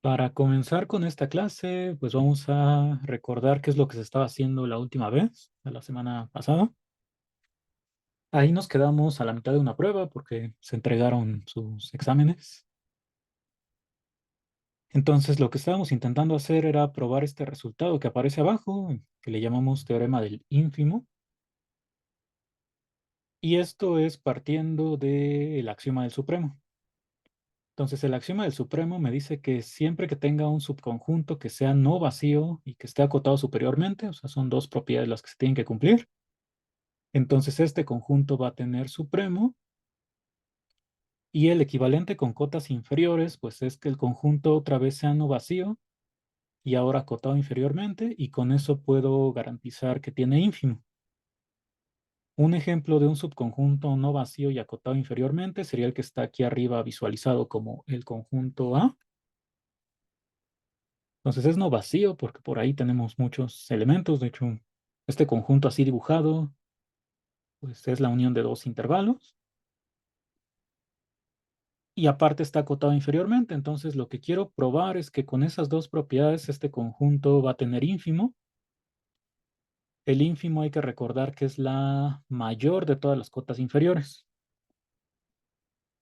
Para comenzar con esta clase, pues vamos a recordar qué es lo que se estaba haciendo la última vez, de la semana pasada. Ahí nos quedamos a la mitad de una prueba porque se entregaron sus exámenes. Entonces, lo que estábamos intentando hacer era probar este resultado que aparece abajo, que le llamamos teorema del ínfimo. Y esto es partiendo del axioma del supremo. Entonces, el axioma del supremo me dice que siempre que tenga un subconjunto que sea no vacío y que esté acotado superiormente, o sea, son dos propiedades las que se tienen que cumplir, entonces este conjunto va a tener supremo y el equivalente con cotas inferiores, pues es que el conjunto otra vez sea no vacío y ahora acotado inferiormente y con eso puedo garantizar que tiene ínfimo. Un ejemplo de un subconjunto no vacío y acotado inferiormente sería el que está aquí arriba visualizado como el conjunto A. Entonces es no vacío porque por ahí tenemos muchos elementos. De hecho, este conjunto así dibujado, pues es la unión de dos intervalos. Y aparte está acotado inferiormente. Entonces lo que quiero probar es que con esas dos propiedades este conjunto va a tener ínfimo. El ínfimo hay que recordar que es la mayor de todas las cotas inferiores.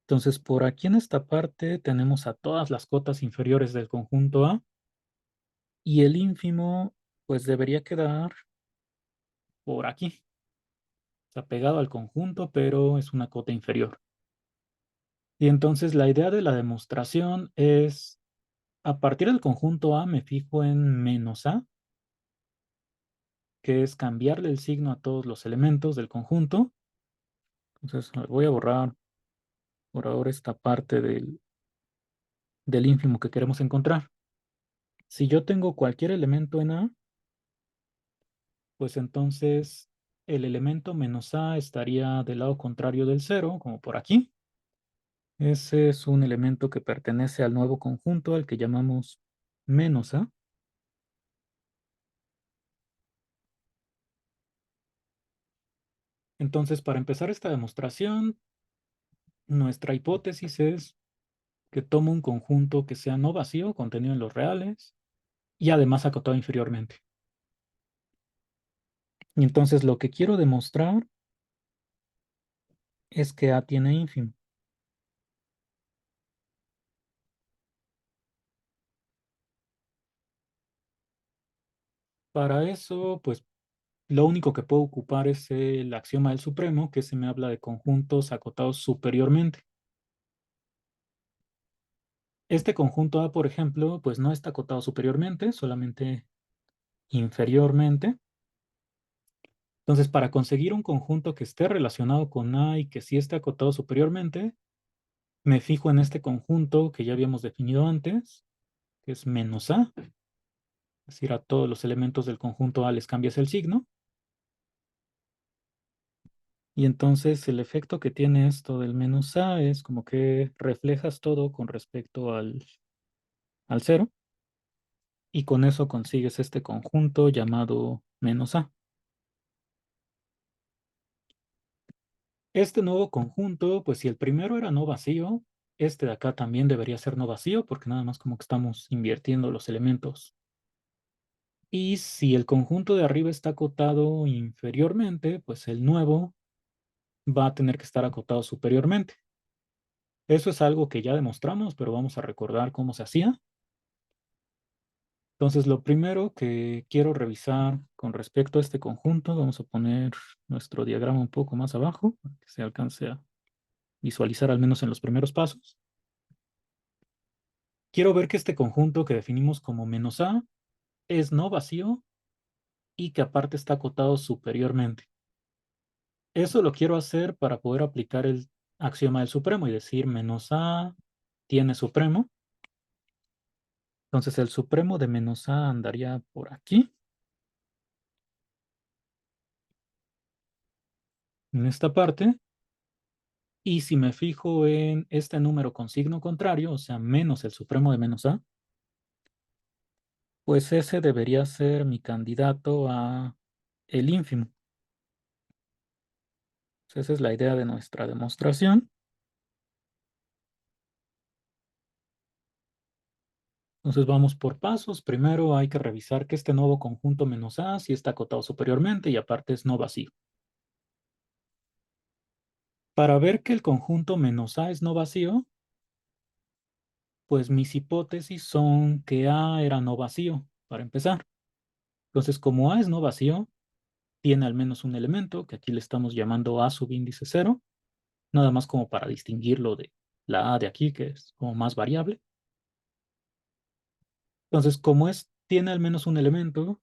Entonces por aquí en esta parte tenemos a todas las cotas inferiores del conjunto A. Y el ínfimo pues debería quedar por aquí. Está pegado al conjunto, pero es una cota inferior. Y entonces la idea de la demostración es, a partir del conjunto A me fijo en menos A, que es cambiarle el signo a todos los elementos del conjunto. Entonces voy a borrar por ahora esta parte del ínfimo que queremos encontrar. Si yo tengo cualquier elemento en A, pues entonces el elemento menos A estaría del lado contrario del cero, como por aquí. Ese es un elemento que pertenece al nuevo conjunto al que llamamos menos A. Entonces, para empezar esta demostración, nuestra hipótesis es que tomo un conjunto que sea no vacío, contenido en los reales, y además acotado inferiormente. Y entonces lo que quiero demostrar es que A tiene ínfimo. Para eso, pues lo único que puedo ocupar es el axioma del supremo, que se me habla de conjuntos acotados superiormente. Este conjunto A, por ejemplo, pues no está acotado superiormente, solamente inferiormente. Entonces, para conseguir un conjunto que esté relacionado con A y que sí esté acotado superiormente, me fijo en este conjunto que ya habíamos definido antes, que es menos A. Es decir, a todos los elementos del conjunto A les cambias el signo. Y entonces el efecto que tiene esto del menos A es como que reflejas todo con respecto al cero. Y con eso consigues este conjunto llamado menos A. Este nuevo conjunto, pues si el primero era no vacío, este de acá también debería ser no vacío porque nada más como que estamos invirtiendo los elementos. Y si el conjunto de arriba está acotado inferiormente, pues el nuevo va a tener que estar acotado superiormente. Eso es algo que ya demostramos, pero vamos a recordar cómo se hacía. Entonces, lo primero que quiero revisar con respecto a este conjunto, vamos a poner nuestro diagrama un poco más abajo, para que se alcance a visualizar al menos en los primeros pasos. Quiero ver que este conjunto que definimos como menos A es no vacío y que aparte está acotado superiormente. Eso lo quiero hacer para poder aplicar el axioma del supremo y decir menos A tiene supremo. Entonces el supremo de menos A andaría por aquí, en esta parte. Y si me fijo en este número con signo contrario, o sea, menos el supremo de menos A, pues ese debería ser mi candidato a el ínfimo. Entonces, esa es la idea de nuestra demostración. Entonces vamos por pasos. Primero hay que revisar que este nuevo conjunto menos A sí está acotado superiormente y aparte es no vacío. Para ver que el conjunto menos A es no vacío, pues mis hipótesis son que A era no vacío, para empezar. Entonces, como A es no vacío, tiene al menos un elemento, que aquí le estamos llamando A subíndice cero, nada más como para distinguirlo de la A de aquí, que es como más variable. Entonces, como tiene al menos un elemento,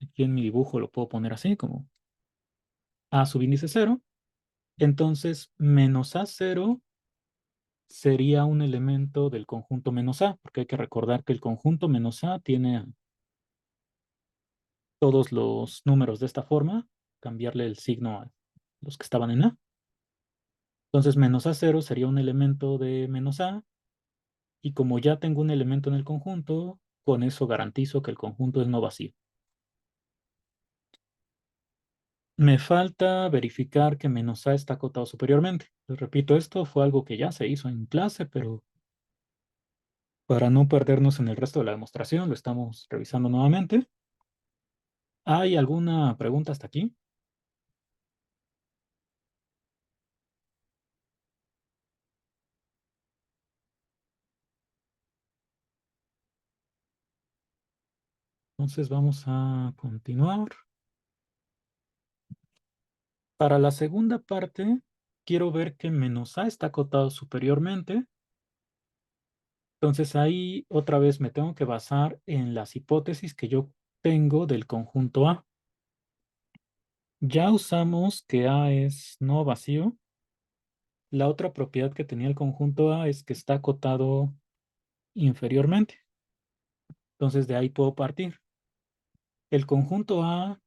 aquí en mi dibujo lo puedo poner así, como A subíndice cero, entonces menos A cero sería un elemento del conjunto menos A, porque hay que recordar que el conjunto menos A tiene todos los números de esta forma, cambiarle el signo a los que estaban en A. Entonces menos A cero sería un elemento de menos A, y como ya tengo un elemento en el conjunto, con eso garantizo que el conjunto es no vacío. Me falta verificar que menos A está acotado superiormente. Les repito, esto fue algo que ya se hizo en clase, pero para no perdernos en el resto de la demostración, lo estamos revisando nuevamente. ¿Hay alguna pregunta hasta aquí? Entonces vamos a continuar. Para la segunda parte, quiero ver que menos A está acotado superiormente. Entonces ahí otra vez me tengo que basar en las hipótesis que yo tengo del conjunto A. Ya usamos que A es no vacío. La otra propiedad que tenía el conjunto A es que está acotado inferiormente. Entonces de ahí puedo partir. El conjunto A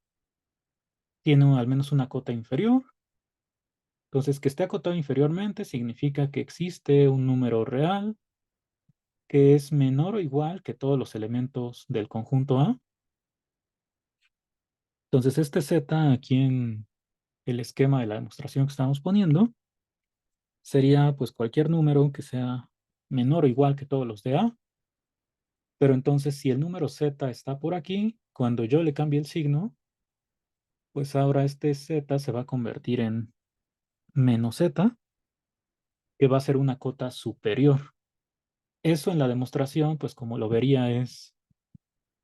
tiene al menos una cota inferior. Entonces que esté acotado inferiormente significa que existe un número real que es menor o igual que todos los elementos del conjunto A. Entonces este Z aquí en el esquema de la demostración que estamos poniendo sería pues cualquier número que sea menor o igual que todos los de A. Pero entonces si el número Z está por aquí, cuando yo le cambie el signo, pues ahora este Z se va a convertir en menos Z, que va a ser una cota superior. Eso en la demostración, pues como lo vería es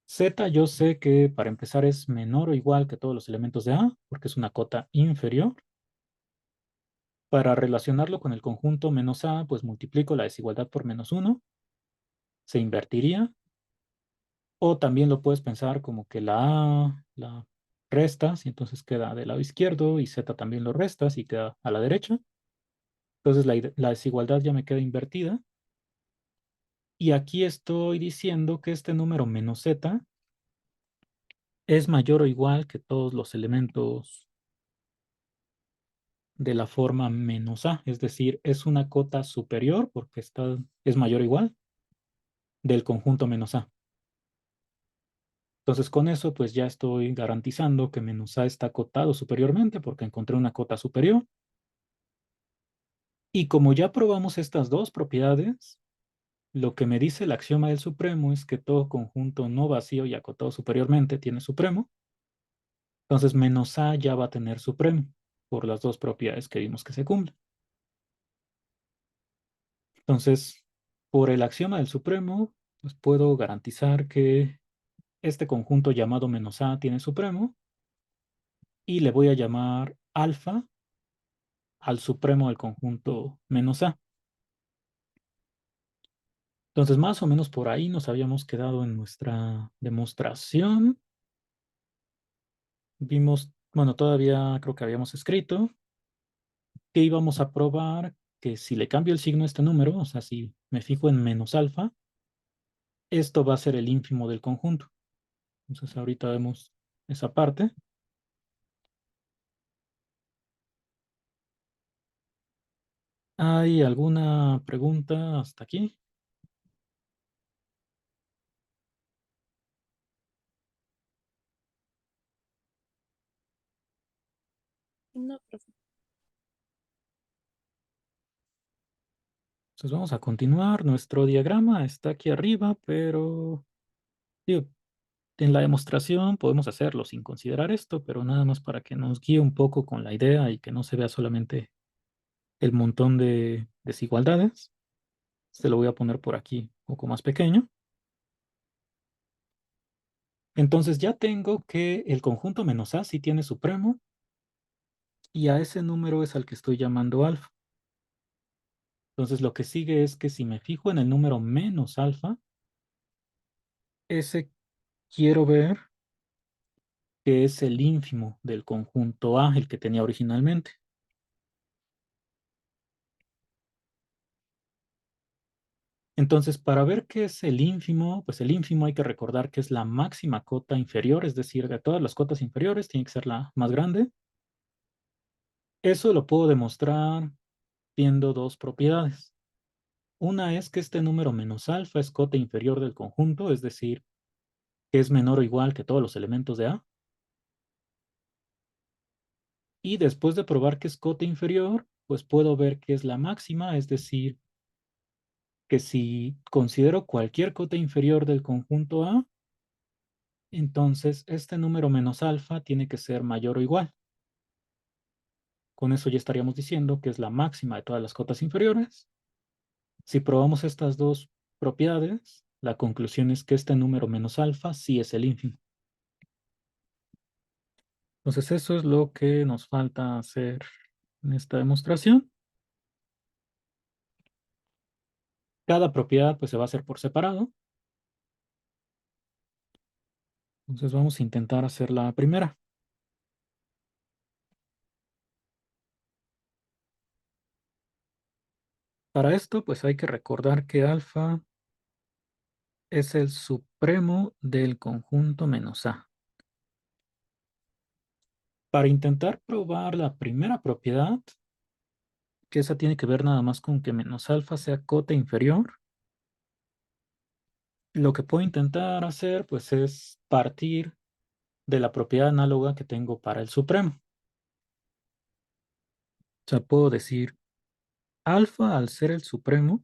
Z, yo sé que para empezar es menor o igual que todos los elementos de A, porque es una cota inferior. Para relacionarlo con el conjunto menos A, pues multiplico la desigualdad por menos 1, se invertiría. O también lo puedes pensar como que la A la restas y entonces queda del lado izquierdo y Z también lo restas y queda a la derecha. Entonces la desigualdad ya me queda invertida. Y aquí estoy diciendo que este número menos Z es mayor o igual que todos los elementos de la forma menos A, es decir, es una cota superior porque es mayor o igual del conjunto menos A. Entonces con eso pues ya estoy garantizando que menos A está acotado superiormente porque encontré una cota superior. Y como ya probamos estas dos propiedades, lo que me dice el axioma del supremo es que todo conjunto no vacío y acotado superiormente tiene supremo. Entonces menos A ya va a tener supremo por las dos propiedades que vimos que se cumplen. Entonces, por el axioma del supremo, pues puedo garantizar que este conjunto llamado menos A tiene supremo y le voy a llamar alfa al supremo del conjunto menos A. Entonces, más o menos por ahí nos habíamos quedado en nuestra demostración. Vimos, bueno, todavía creo que habíamos escrito que íbamos a probar que si le cambio el signo a este número, o sea, si me fijo en menos alfa, esto va a ser el ínfimo del conjunto. Entonces, ahorita vemos esa parte. ¿Hay alguna pregunta hasta aquí? No, profe. Entonces vamos a continuar. Nuestro diagrama está aquí arriba, pero digo, en la demostración podemos hacerlo sin considerar esto, pero nada más para que nos guíe un poco con la idea y que no se vea solamente el montón de desigualdades. Se lo voy a poner por aquí un poco más pequeño. Entonces ya tengo que el conjunto menos A sí tiene supremo y a ese número es al que estoy llamando alfa. Entonces lo que sigue es que si me fijo en el número menos alfa, ese quiero ver que es el ínfimo del conjunto A, el que tenía originalmente. Entonces, para ver qué es el ínfimo, pues el ínfimo hay que recordar que es la máxima cota inferior, es decir, de todas las cotas inferiores tiene que ser la más grande. Eso lo puedo demostrar viendo dos propiedades. Una es que este número menos alfa es cota inferior del conjunto, es decir, que es menor o igual que todos los elementos de A. Y después de probar que es cota inferior, pues puedo ver que es la máxima, es decir, que si considero cualquier cota inferior del conjunto A, entonces este número menos alfa tiene que ser mayor o igual. Con eso ya estaríamos diciendo que es la máxima de todas las cotas inferiores. Si probamos estas dos propiedades, la conclusión es que este número menos alfa sí es el ínfimo. Entonces eso es lo que nos falta hacer en esta demostración. Cada propiedad pues se va a hacer por separado. Entonces vamos a intentar hacer la primera. Para esto pues hay que recordar que alfa es el supremo del conjunto menos A. Para intentar probar la primera propiedad, que esa tiene que ver nada más con que menos alfa sea cota inferior, lo que puedo intentar hacer pues es partir de la propiedad análoga que tengo para el supremo. O sea, puedo decir alfa al ser el supremo,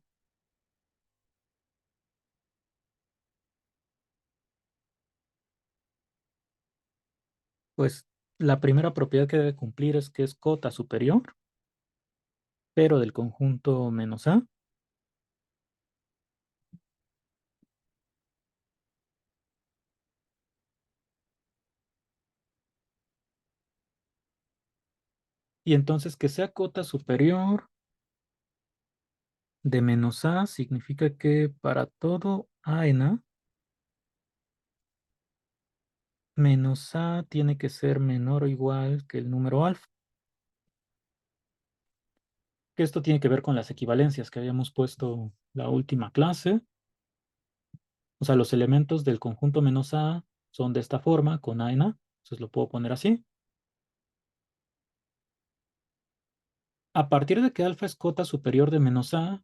pues la primera propiedad que debe cumplir es que es cota superior, pero del conjunto menos A. Y entonces que sea cota superior de menos A significa que para todo A en A, menos A tiene que ser menor o igual que el número alfa. Que esto tiene que ver con las equivalencias que habíamos puesto la última clase. O sea, los elementos del conjunto menos A son de esta forma, con A en A. Entonces lo puedo poner así. A partir de que alfa es cota superior de menos A,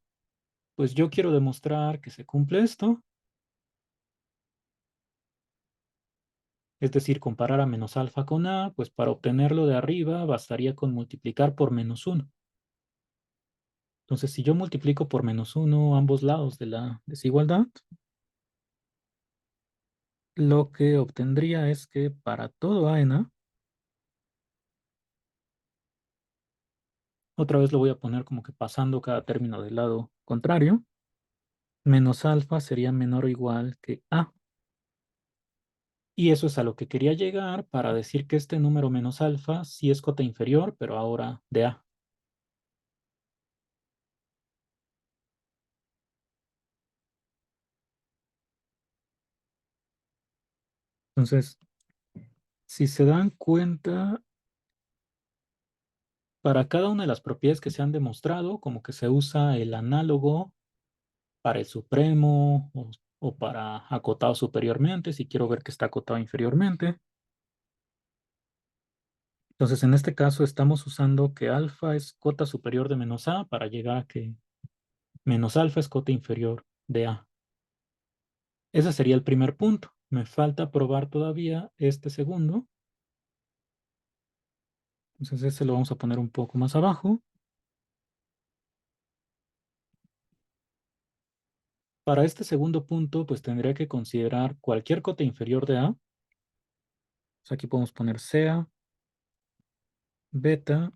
pues yo quiero demostrar que se cumple esto. Es decir, comparar a menos alfa con A, pues para obtenerlo de arriba bastaría con multiplicar por menos 1. Entonces, si yo multiplico por menos 1 ambos lados de la desigualdad, lo que obtendría es que para todo A en A, otra vez lo voy a poner como que pasando cada término del lado contrario, menos alfa sería menor o igual que A. Y eso es a lo que quería llegar para decir que este número menos alfa sí es cota inferior, pero ahora de A. Entonces, si se dan cuenta, para cada una de las propiedades que se han demostrado, como que se usa el análogo para el supremo o para acotado superiormente, si quiero ver que está acotado inferiormente. Entonces, en este caso estamos usando que alfa es cota superior de menos A para llegar a que menos alfa es cota inferior de A. Ese sería el primer punto. Me falta probar todavía este segundo. Entonces, ese lo vamos a poner un poco más abajo. Para este segundo punto, pues tendría que considerar cualquier cota inferior de A. O sea, aquí podemos poner sea beta,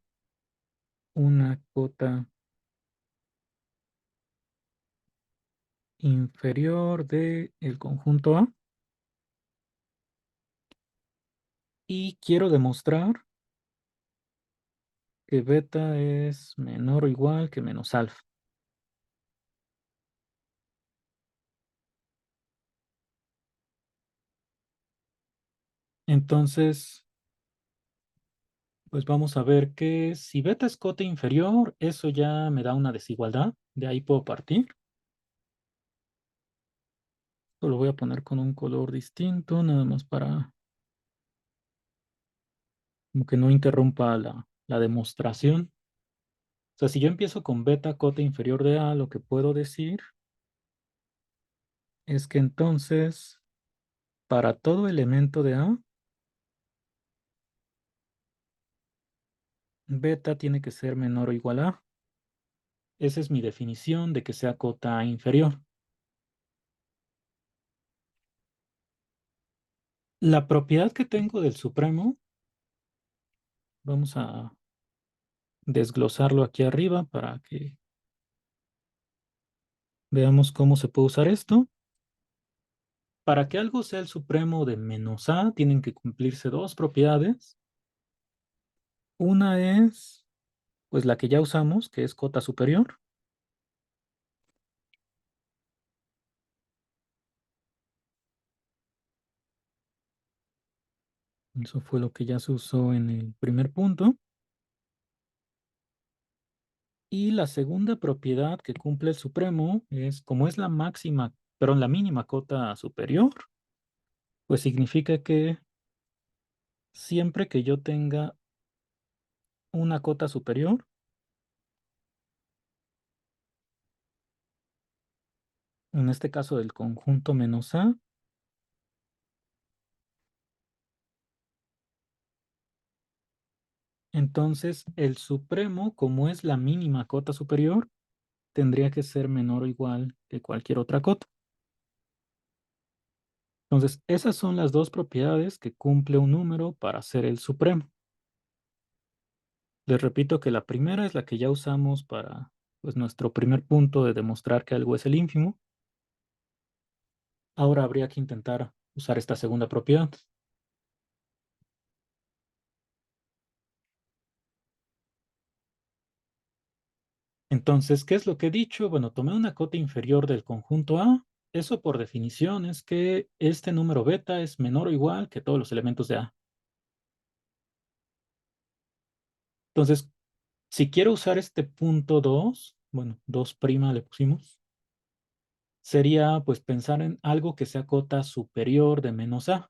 una cota inferior del conjunto A. Y quiero demostrar que beta es menor o igual que menos alfa. Entonces, pues vamos a ver que si beta es cota inferior, eso ya me da una desigualdad. De ahí puedo partir. Esto lo voy a poner con un color distinto, nada más para como que no interrumpa la demostración. O sea, si yo empiezo con beta cota inferior de A, lo que puedo decir es que entonces, para todo elemento de A, beta tiene que ser menor o igual a. Esa es mi definición de que sea cota inferior. La propiedad que tengo del supremo, vamos a desglosarlo aquí arriba para que veamos cómo se puede usar esto. Para que algo sea el supremo de menos A, tienen que cumplirse dos propiedades. Una es, pues la que ya usamos, que es cota superior. Eso fue lo que ya se usó en el primer punto. Y la segunda propiedad que cumple el supremo es, como es la máxima, perdón, la mínima cota superior, pues significa que siempre que yo tenga una cota superior, en este caso del conjunto menos A, entonces el supremo, como es la mínima cota superior, tendría que ser menor o igual que cualquier otra cota. Entonces, esas son las dos propiedades que cumple un número para ser el supremo. Les repito que la primera es la que ya usamos para pues, nuestro primer punto de demostrar que algo es el ínfimo. Ahora habría que intentar usar esta segunda propiedad. Entonces, ¿qué es lo que he dicho? Bueno, tomé una cota inferior del conjunto A. Eso por definición es que este número beta es menor o igual que todos los elementos de A. Entonces, si quiero usar este punto 2, bueno, 2' le pusimos, sería pues pensar en algo que sea cota superior de menos A.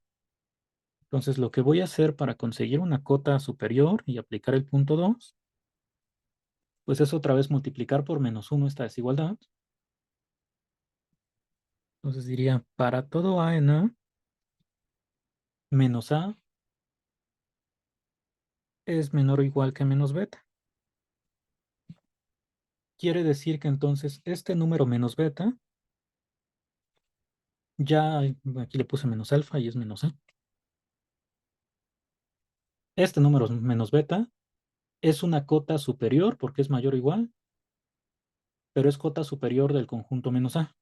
Entonces, lo que voy a hacer para conseguir una cota superior y aplicar el punto 2, pues es otra vez multiplicar por menos 1 esta desigualdad. Entonces diría, para todo A en A, menos A es menor o igual que menos beta. Quiere decir que entonces este número menos beta, ya aquí le puse menos alfa y es menos A. Este número menos beta es una cota superior porque es mayor o igual, pero es cota superior del conjunto menos A.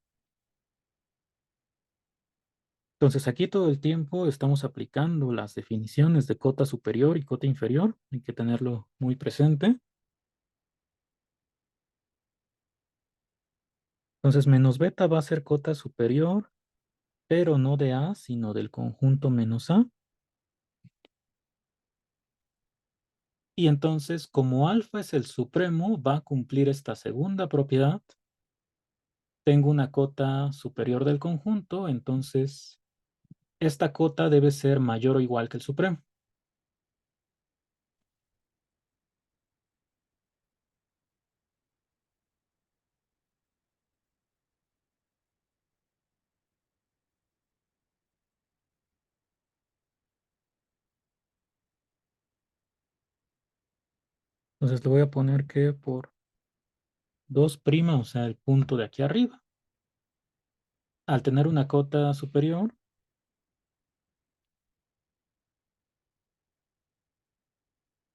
Entonces aquí todo el tiempo estamos aplicando las definiciones de cota superior y cota inferior. Hay que tenerlo muy presente. Entonces menos beta va a ser cota superior, pero no de A, sino del conjunto menos A. Y entonces, como alfa es el supremo, va a cumplir esta segunda propiedad. Tengo una cota superior del conjunto, entonces esta cota debe ser mayor o igual que el supremo. Entonces le voy a poner que por 2', o sea, el punto de aquí arriba. Al tener una cota superior,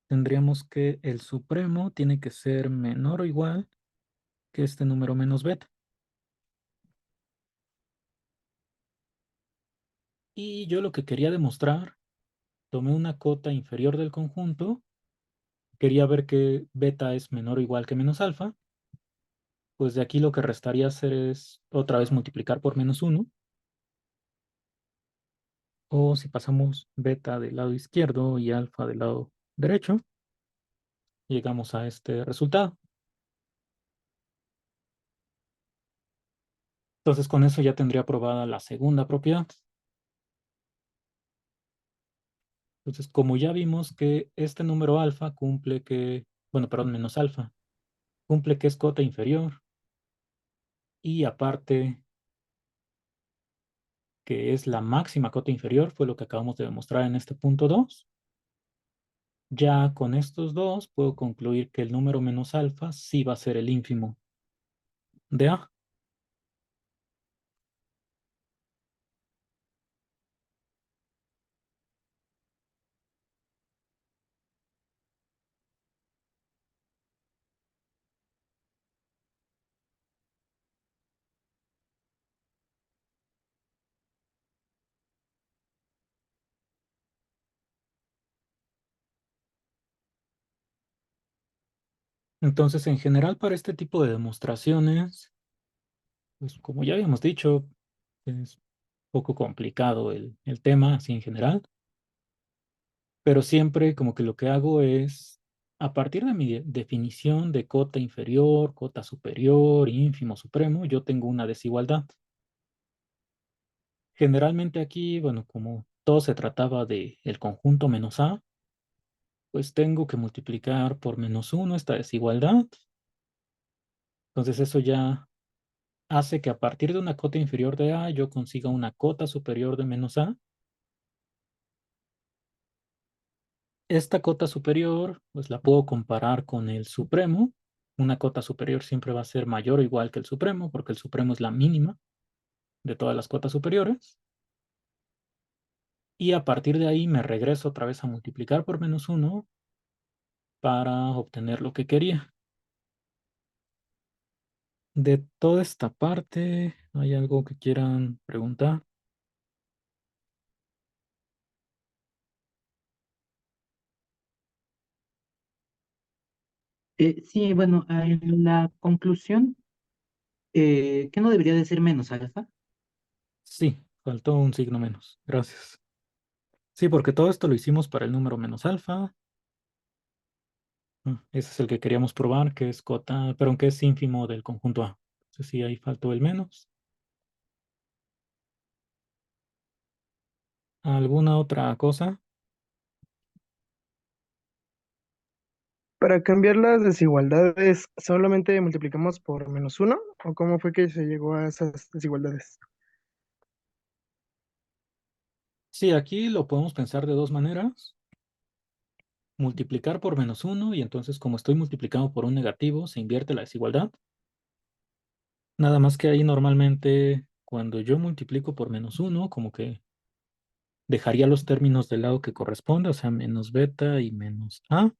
tendríamos que el supremo tiene que ser menor o igual que este número menos beta. Y yo lo que quería demostrar, tomé una cota inferior del conjunto, quería ver que beta es menor o igual que menos alfa, pues de aquí lo que restaría hacer es otra vez multiplicar por menos uno, o si pasamos beta del lado izquierdo y alfa del lado derecho, llegamos a este resultado. Entonces con eso ya tendría aprobada la segunda propiedad. Entonces, como ya vimos que este número alfa cumple que, bueno, perdón, menos alfa, cumple que es cota inferior y aparte que es la máxima cota inferior, fue lo que acabamos de demostrar en este punto 2. Ya con estos dos puedo concluir que el número menos alfa sí va a ser el ínfimo de A. Entonces, en general, para este tipo de demostraciones, pues como ya habíamos dicho, es poco complicado el tema, así en general, pero siempre como que lo que hago es, a partir de mi definición de cota inferior, cota superior, ínfimo, supremo, yo tengo una desigualdad. Generalmente aquí, bueno, como todo se trataba de el conjunto menos A, pues tengo que multiplicar por menos uno esta desigualdad. Entonces eso ya hace que a partir de una cota inferior de A yo consiga una cota superior de menos A. Esta cota superior, pues la puedo comparar con el supremo. Una cota superior siempre va a ser mayor o igual que el supremo, porque el supremo es la mínima de todas las cotas superiores. Y a partir de ahí me regreso otra vez a multiplicar por menos uno para obtener lo que quería. De toda esta parte, ¿hay algo que quieran preguntar? Sí, bueno, en la conclusión, ¿qué no debería de ser menos alfa? Sí, faltó un signo menos. Gracias. Sí, porque todo esto lo hicimos para el número menos alfa. Ese es el que queríamos probar, que es cota, pero aunque es ínfimo del conjunto A. Entonces sí, ahí faltó el menos. ¿Alguna otra cosa? Para cambiar las desigualdades, ¿solamente multiplicamos por menos uno? ¿O cómo fue que se llegó a esas desigualdades? Sí, aquí lo podemos pensar de dos maneras. Multiplicar por menos uno y entonces como estoy multiplicando por un negativo, se invierte la desigualdad. Nada más que ahí normalmente cuando yo multiplico por menos uno, como que dejaría los términos del lado que corresponde, o sea, menos beta y menos A,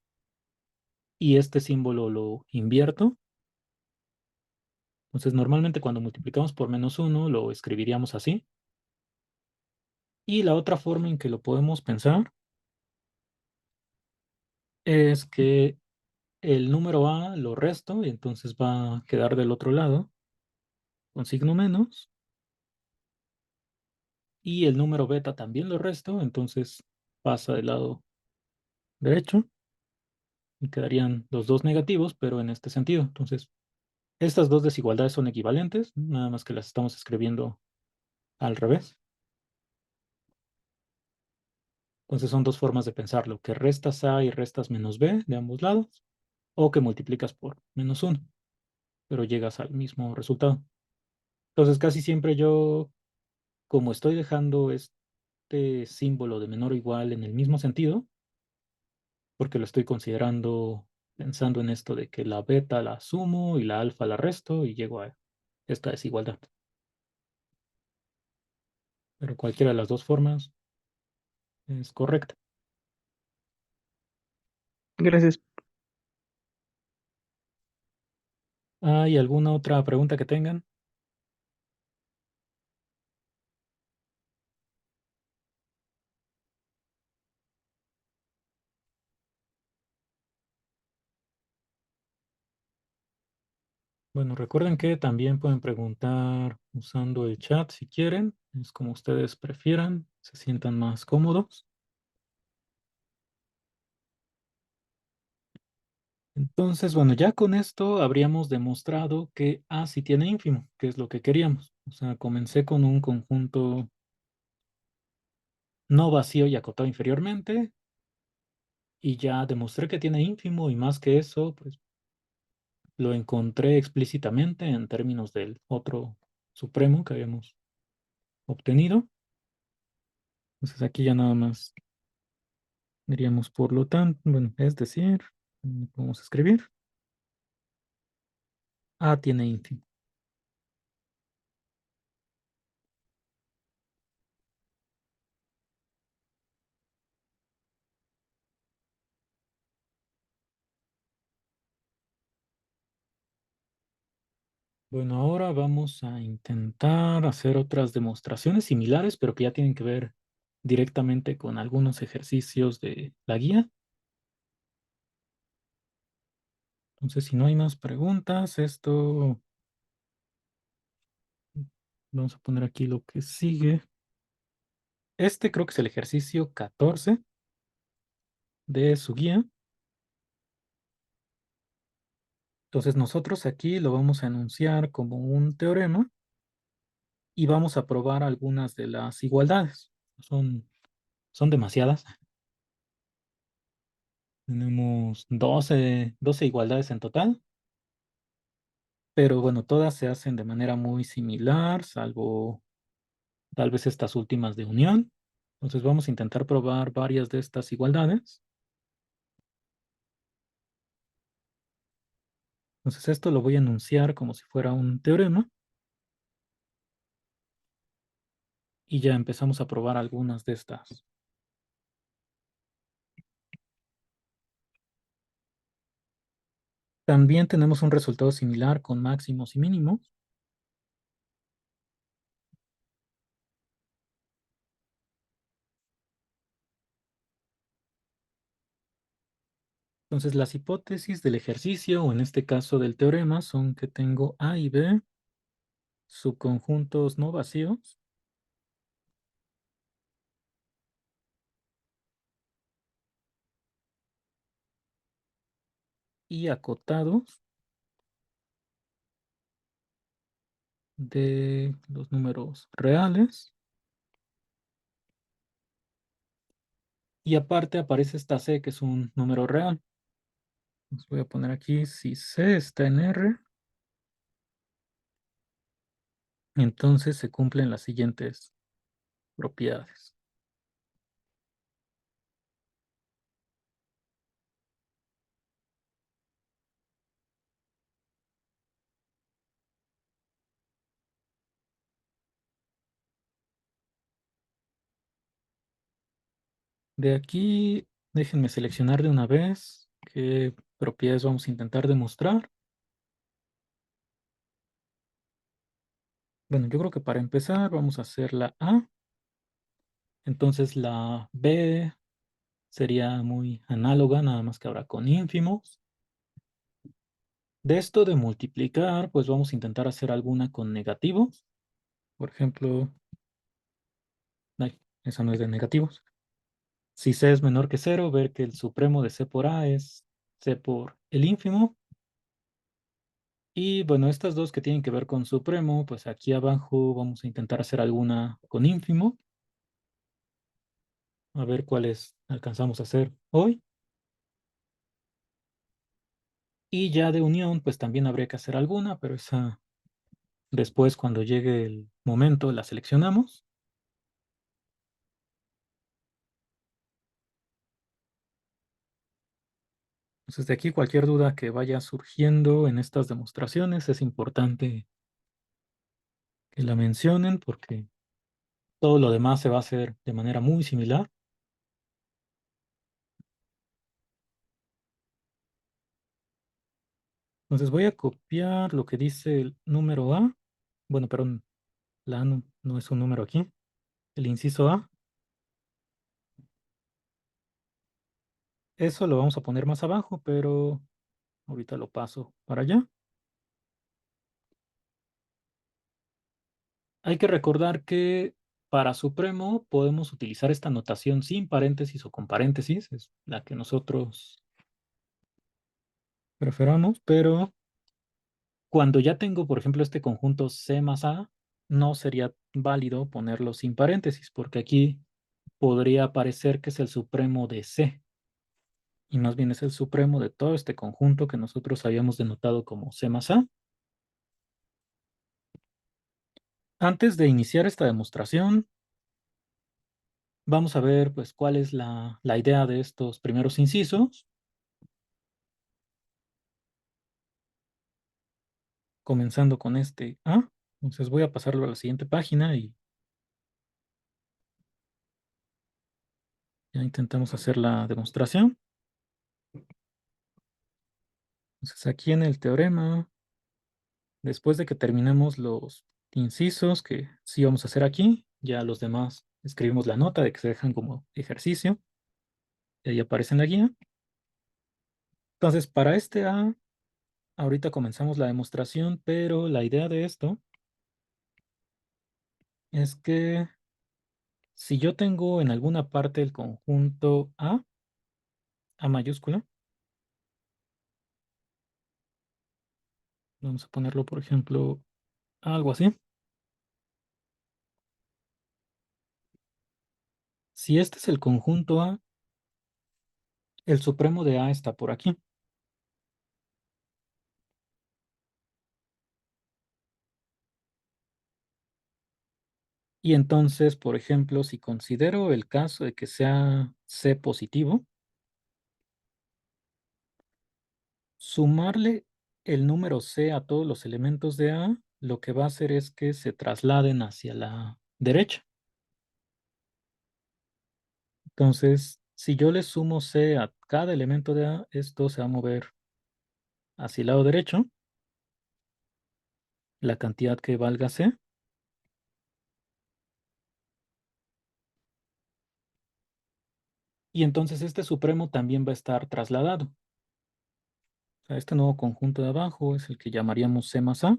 y este símbolo lo invierto. Entonces, normalmente cuando multiplicamos por menos uno, lo escribiríamos así. Y la otra forma en que lo podemos pensar es que el número A lo resto y entonces va a quedar del otro lado con signo menos. Y el número beta también lo resto, entonces pasa del lado derecho y quedarían los dos negativos, pero en este sentido. Entonces, estas dos desigualdades son equivalentes, nada más que las estamos escribiendo al revés. Entonces son dos formas de pensarlo, que restas A y restas menos B de ambos lados, o que multiplicas por menos uno, pero llegas al mismo resultado. Entonces casi siempre yo, como estoy dejando este símbolo de menor o igual en el mismo sentido, porque lo estoy considerando pensando en esto de que la beta la sumo y la alfa la resto y llego a esta desigualdad. pero cualquiera de las dos formas es correcta. Gracias. ¿Hay alguna otra pregunta que tengan? Bueno, recuerden que también pueden preguntar usando el chat si quieren. Es como ustedes prefieran, se sientan más cómodos. Entonces, bueno, ya con esto habríamos demostrado que A sí tiene ínfimo, que es lo que queríamos. O sea, comencé con un conjunto no vacío y acotado inferiormente y ya demostré que tiene ínfimo y más que eso, pues lo encontré explícitamente en términos del otro supremo que habíamos obtenido. Entonces aquí ya nada más diríamos por lo tanto, bueno, es decir, podemos escribir A tiene ínfimo. Bueno, ahora vamos a intentar hacer otras demostraciones similares, pero que ya tienen que ver directamente con algunos ejercicios de la guía. Entonces, si no hay más preguntas, esto vamos a poner aquí lo que sigue. Este creo que es el ejercicio 14 de su guía. Entonces, nosotros aquí lo vamos a enunciar como un teorema y vamos a probar algunas de las igualdades. Son demasiadas. Tenemos doce igualdades en total, pero bueno, todas se hacen de manera muy similar, salvo tal vez estas últimas de unión. Entonces vamos a intentar probar varias de estas igualdades. Entonces esto lo voy a enunciar como si fuera un teorema y ya empezamos a probar algunas de estas. También tenemos un resultado similar con máximos y mínimos. Entonces las hipótesis del ejercicio, o en este caso del teorema, son que tengo A y B subconjuntos no vacíos y acotados de los números reales. Y aparte aparece esta C, que es un número real. Les voy a poner aquí, si C está en R, entonces se cumplen las siguientes propiedades. De aquí, déjenme seleccionar de una vez qué propiedades vamos a intentar demostrar. Bueno, yo creo que para empezar vamos a hacer la A. Entonces la B sería muy análoga, nada más que ahora con ínfimos. De esto de multiplicar, pues vamos a intentar hacer alguna con negativos. Por ejemplo, ay, esa no es de negativos. Si C es menor que cero, ver que el supremo de C por A es C por el ínfimo. Y bueno, estas dos que tienen que ver con supremo, pues aquí abajo vamos a intentar hacer alguna con ínfimo. A ver cuáles alcanzamos a hacer hoy. Y ya de unión, pues también habría que hacer alguna, pero esa después cuando llegue el momento la seleccionamos. Entonces de aquí cualquier duda que vaya surgiendo en estas demostraciones es importante que la mencionen porque Todo lo demás se va a hacer de manera muy similar. Entonces voy a copiar lo que dice el número A. Bueno, perdón, la A no es un número aquí. El inciso A. Eso lo vamos a poner más abajo, pero ahorita lo paso para allá. Hay que recordar que para supremo podemos utilizar esta notación sin paréntesis o con paréntesis, es la que nosotros preferamos, pero cuando ya tengo, por ejemplo, este conjunto C más A, no sería válido ponerlo sin paréntesis, porque aquí podría parecer que es el supremo de C, y más bien es el supremo de todo este conjunto que nosotros habíamos denotado como C más A. Antes de iniciar esta demostración, vamos a ver pues cuál es la idea de estos primeros incisos, comenzando con este A. Entonces voy a pasarlo a la siguiente página y ya intentamos hacer la demostración. Entonces aquí en el teorema, después de que terminemos los incisos que sí vamos a hacer aquí, ya los demás escribimos la nota de que se dejan como ejercicio y ahí aparece en la guía. Entonces para este A, ahorita comenzamos la demostración, pero la idea de esto es que si yo tengo en alguna parte el conjunto A mayúscula, vamos a ponerlo por ejemplo algo así. Si este es el conjunto A, el supremo de A está por aquí. Y entonces, por ejemplo, si considero el caso de que sea C positivo, sumarle el número C a todos los elementos de A, lo que va a hacer es que se trasladen hacia la derecha. Entonces, si yo le sumo C a cada elemento de A, esto se va a mover hacia el lado derecho, la cantidad que valga C. Y entonces este supremo también va a estar trasladado. O sea, este nuevo conjunto de abajo es el que llamaríamos C más A.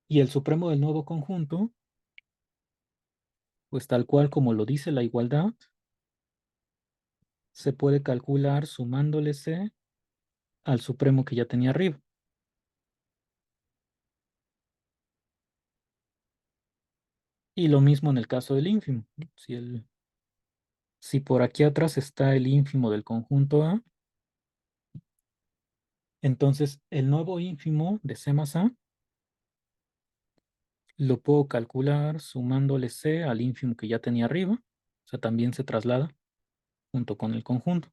Y el supremo del nuevo conjunto, pues tal cual como lo dice la igualdad, se puede calcular sumándole C al supremo que ya tenía arriba. Y lo mismo en el caso del ínfimo. Si por aquí atrás está el ínfimo del conjunto A, entonces el nuevo ínfimo de C más A lo puedo calcular sumándole C al ínfimo que ya tenía arriba. O sea, también se traslada junto con el conjunto.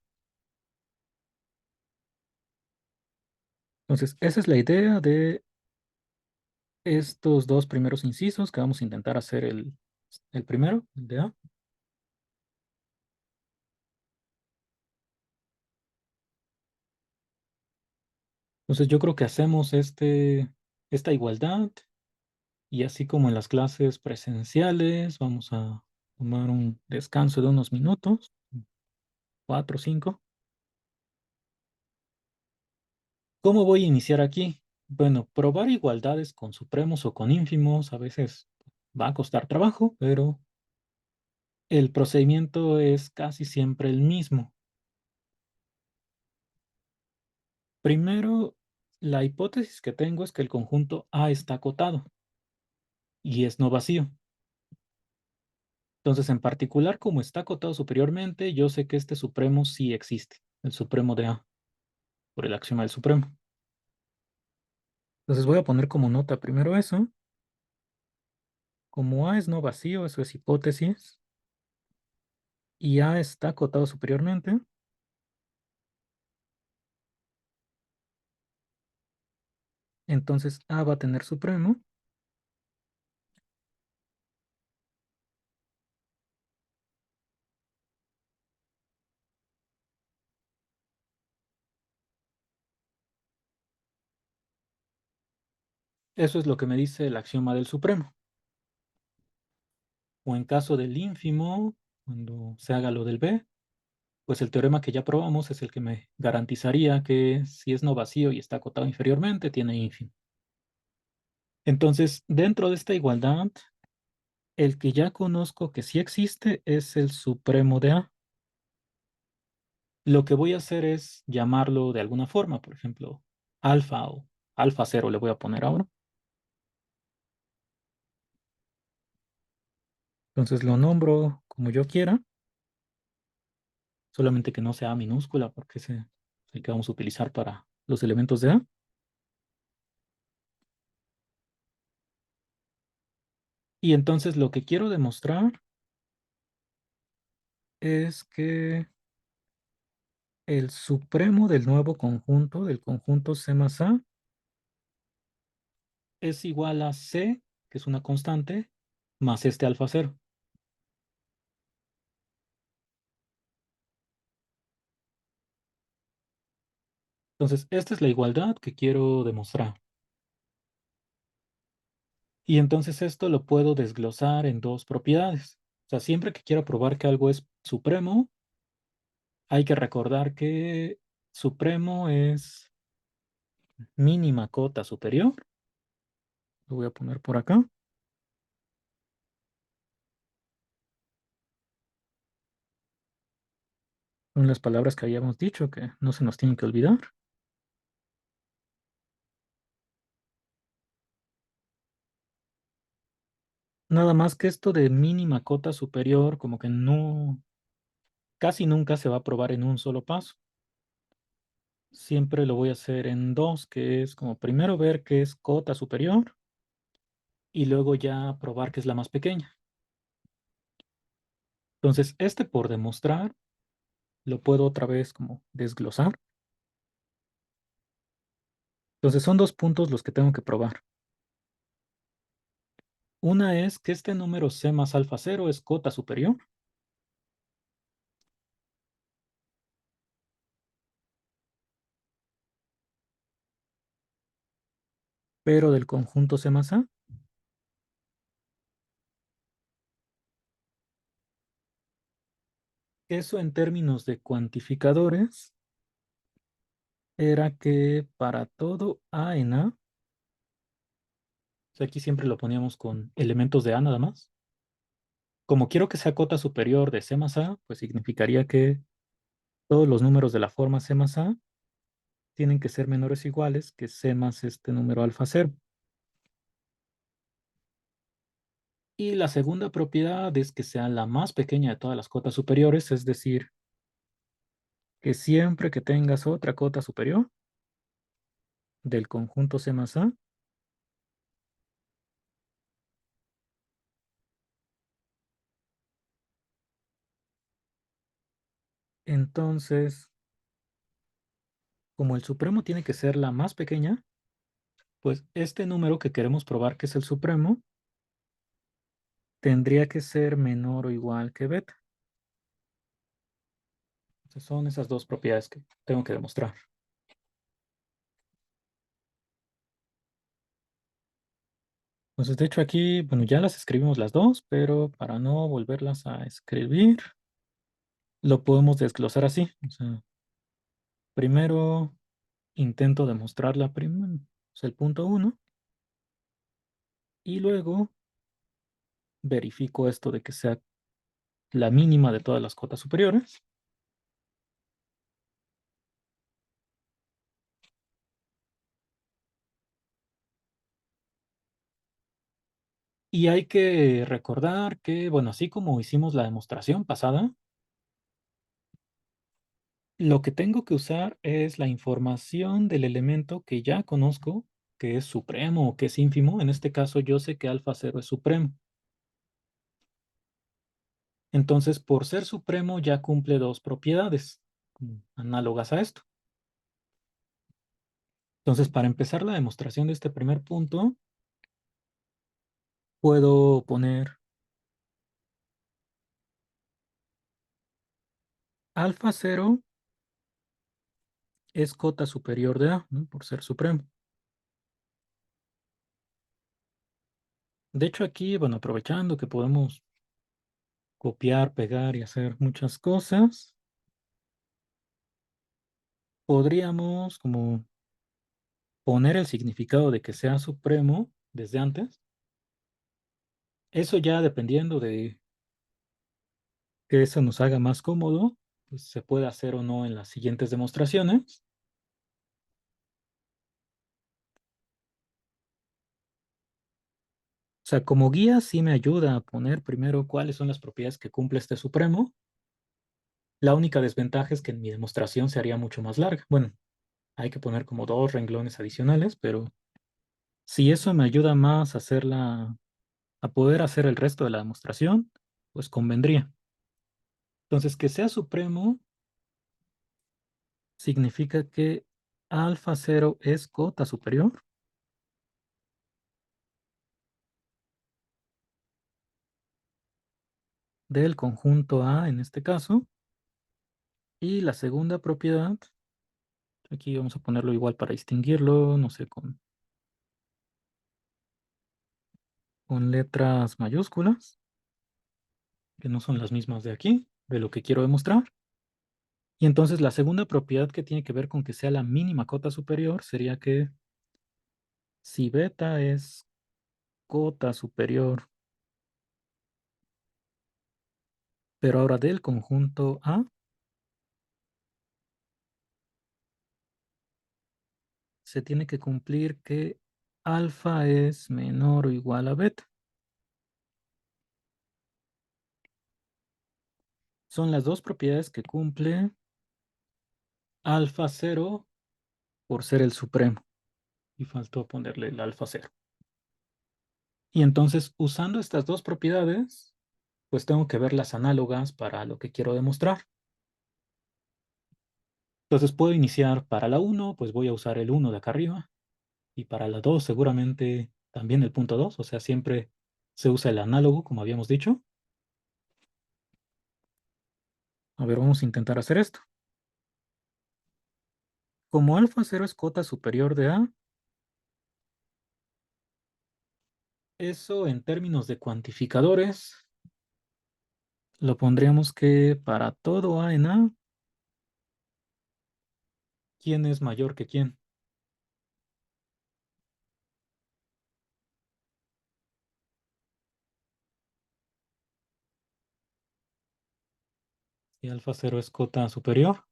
Entonces, esa es la idea de estos dos primeros incisos que vamos a intentar hacer el primero, el de A. Entonces, yo creo que hacemos esta igualdad y así como en las clases presenciales, vamos a tomar un descanso de unos minutos, 4 o 5. ¿Cómo voy a iniciar aquí? Bueno, probar igualdades con supremos o con ínfimos a veces va a costar trabajo, pero el procedimiento es casi siempre el mismo. Primero, la hipótesis que tengo es que el conjunto A está acotado y es no vacío. Entonces, en particular, como está acotado superiormente, yo sé que este supremo sí existe, el supremo de A, por el axioma del supremo. Entonces voy a poner como nota primero eso. Como A es no vacío, eso es hipótesis, y A está acotado superiormente, entonces A va a tener supremo. Eso es lo que me dice el axioma del supremo. O en caso del ínfimo, cuando se haga lo del B, pues el teorema que ya probamos es el que me garantizaría que si es no vacío y está acotado inferiormente, tiene ínfimo. Entonces, dentro de esta igualdad, el que ya conozco que sí existe es el supremo de A. Lo que voy a hacer es llamarlo de alguna forma, por ejemplo, alfa o alfa cero le voy a poner ahora. Entonces lo nombro como yo quiera, solamente que no sea A minúscula porque ese es el que vamos a utilizar para los elementos de A. Y entonces lo que quiero demostrar es que el supremo del nuevo conjunto, del conjunto C más A, es igual a C, que es una constante, más este alfa cero. Entonces, esta es la igualdad que quiero demostrar. Y entonces esto lo puedo desglosar en dos propiedades. O sea, siempre que quiero probar que algo es supremo, hay que recordar que supremo es mínima cota superior. Lo voy a poner por acá. Son las palabras que habíamos dicho que no se nos tienen que olvidar. Nada más que esto de mínima cota superior, como que no, casi nunca se va a probar en un solo paso. Siempre lo voy a hacer en dos, que es como primero ver qué es cota superior y luego ya probar que es la más pequeña. Entonces, este por demostrar, lo puedo otra vez como desglosar. Entonces, son dos puntos los que tengo que probar. Una es que este número C más alfa cero es cota superior, pero del conjunto C más A. Eso en términos de cuantificadores era que para todo A en A, o sea, aquí siempre lo poníamos con elementos de A nada más. Como quiero que sea cota superior de C más A, pues significaría que todos los números de la forma C más A tienen que ser menores o iguales que C más este número alfa cero. Y la segunda propiedad es que sea la más pequeña de todas las cotas superiores, es decir, que siempre que tengas otra cota superior del conjunto C más A, entonces, como el supremo tiene que ser la más pequeña, pues este número que queremos probar que es el supremo tendría que ser menor o igual que beta. Entonces son esas dos propiedades que tengo que demostrar. Entonces, de hecho aquí, bueno, ya las escribimos las dos, pero para no volverlas a escribir, lo podemos desglosar así. O sea, primero intento demostrar o sea, el punto uno, y luego verifico esto de que sea la mínima de todas las cotas superiores. Y hay que recordar que, bueno, así como hicimos la demostración pasada, lo que tengo que usar es la información del elemento que ya conozco, que es supremo o que es ínfimo. En este caso yo sé que alfa cero es supremo. Entonces, por ser supremo ya cumple dos propiedades análogas a esto. Entonces, para empezar la demostración de este primer punto, puedo poner alfa cero es cota superior de A, ¿no? Por ser supremo. De hecho, aquí, bueno, aprovechando que podemos copiar, pegar y hacer muchas cosas, podríamos como poner el significado de que sea supremo desde antes. Eso ya dependiendo de que eso nos haga más cómodo, pues se puede hacer o no en las siguientes demostraciones. O sea, como guía sí me ayuda a poner primero cuáles son las propiedades que cumple este supremo. La única desventaja es que en mi demostración se haría mucho más larga. Bueno, hay que poner como dos renglones adicionales, pero si eso me ayuda más a hacerla, a poder hacer el resto de la demostración, pues convendría. Entonces, que sea supremo significa que alfa cero es cota superior del conjunto A en este caso. Y la segunda propiedad, aquí vamos a ponerlo igual para distinguirlo, no sé, con letras mayúsculas, que no son las mismas de aquí, de lo que quiero demostrar. Y entonces la segunda propiedad que tiene que ver con que sea la mínima cota superior sería que si beta es cota superior, pero ahora del conjunto A, se tiene que cumplir que alfa es menor o igual a beta. Son las dos propiedades que cumple alfa cero por ser el supremo. Y faltó ponerle el alfa cero. Y entonces, usando estas dos propiedades, pues tengo que ver las análogas para lo que quiero demostrar. Entonces puedo iniciar para la uno, pues voy a usar el uno de acá arriba. Y para la 2 seguramente también el punto 2, o sea, siempre se usa el análogo, como habíamos dicho. A ver, vamos a intentar hacer esto. Como alfa cero es cota superior de A, eso en términos de cuantificadores, lo pondríamos que para todo A en A, ¿quién es mayor que quién? Si alfa cero es cota superior.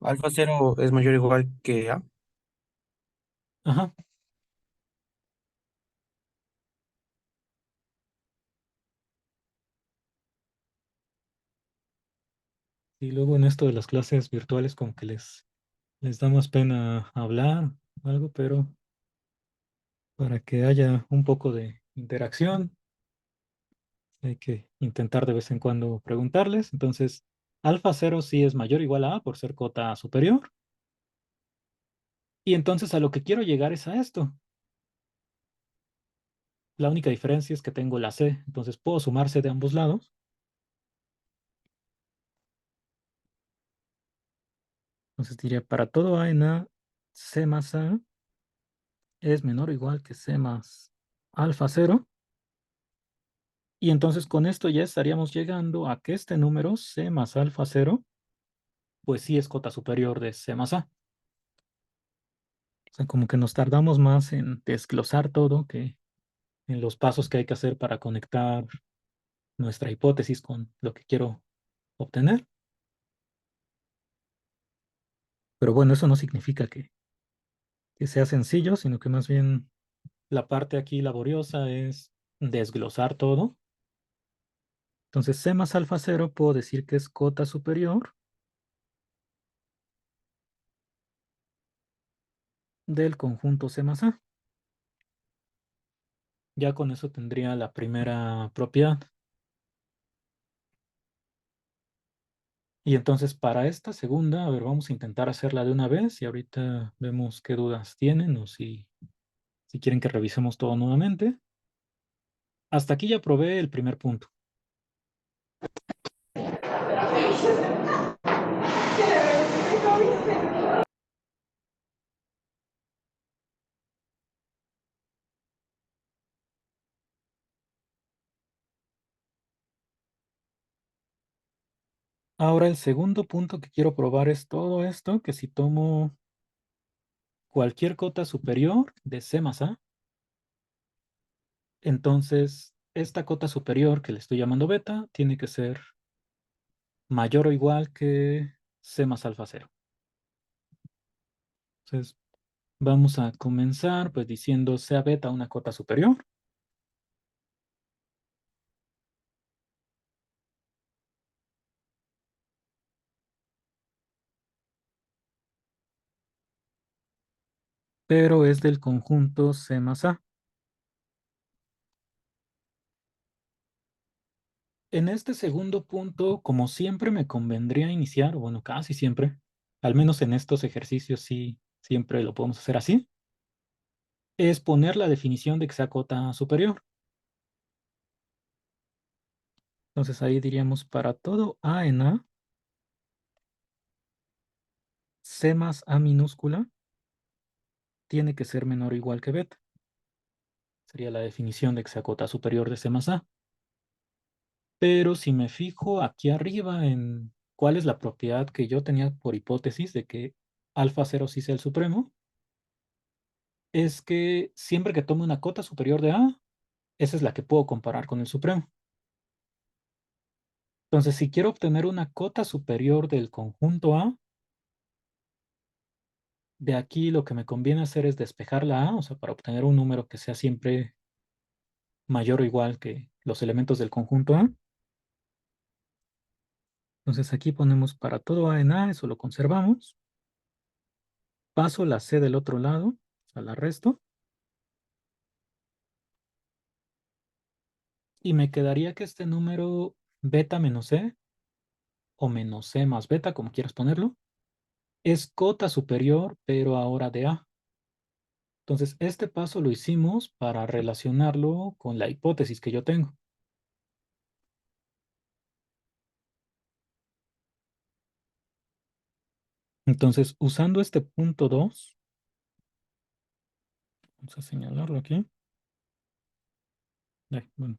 Alfa cero es mayor o igual que A. Ajá. Y luego en esto de las clases virtuales como que les da más pena hablar o algo, pero para que haya un poco de interacción, hay que intentar de vez en cuando preguntarles. Entonces, alfa cero sí es mayor o igual a por ser cota superior. Y entonces a lo que quiero llegar es a esto. La única diferencia es que tengo la C, entonces puedo sumarse de ambos lados. Entonces diría, para todo A en A, C más A es menor o igual que C más alfa cero. Y entonces con esto ya estaríamos llegando a que este número, C más alfa cero, pues sí es cota superior de C más A. O sea, como que nos tardamos más en desglosar todo que en los pasos que hay que hacer para conectar nuestra hipótesis con lo que quiero obtener. Pero bueno, eso no significa que sea sencillo, sino que más bien la parte aquí laboriosa es desglosar todo. Entonces, C más alfa cero puedo decir que es cota superior del conjunto C más A. Ya con eso tendría la primera propiedad. Y entonces para esta segunda, a ver, vamos a intentar hacerla de una vez y ahorita vemos qué dudas tienen o si quieren que revisemos todo nuevamente. Hasta aquí ya probé el primer punto. Ahora el segundo punto que quiero probar es todo esto, que si tomo cualquier cota superior de C más A, entonces esta cota superior que le estoy llamando beta tiene que ser mayor o igual que C más alfa cero. Entonces vamos a comenzar pues diciendo sea beta una cota superior. Pero es del conjunto C más A. En este segundo punto, como siempre me convendría iniciar, o bueno, casi siempre, al menos en estos ejercicios sí, siempre lo podemos hacer así, es poner la definición de que sea cota superior. Entonces ahí diríamos para todo A en A, C más A minúscula tiene que ser menor o igual que beta. Sería la definición de que sea cota superior de C más A. Pero si me fijo aquí arriba en cuál es la propiedad que yo tenía por hipótesis de que alfa cero sí sea el supremo, es que siempre que tome una cota superior de A, esa es la que puedo comparar con el supremo. Entonces, si quiero obtener una cota superior del conjunto A, de aquí lo que me conviene hacer es despejar la A, o sea, para obtener un número que sea siempre mayor o igual que los elementos del conjunto A. Entonces aquí ponemos para todo A en A, eso lo conservamos. Paso la C del otro lado, o sea, la resto. Y me quedaría que este número beta menos C, o menos C más beta, como quieras ponerlo, es cota superior, pero ahora de A. Entonces, este paso lo hicimos para relacionarlo con la hipótesis que yo tengo. Entonces, usando este punto 2, vamos a señalarlo aquí. Ay, bueno,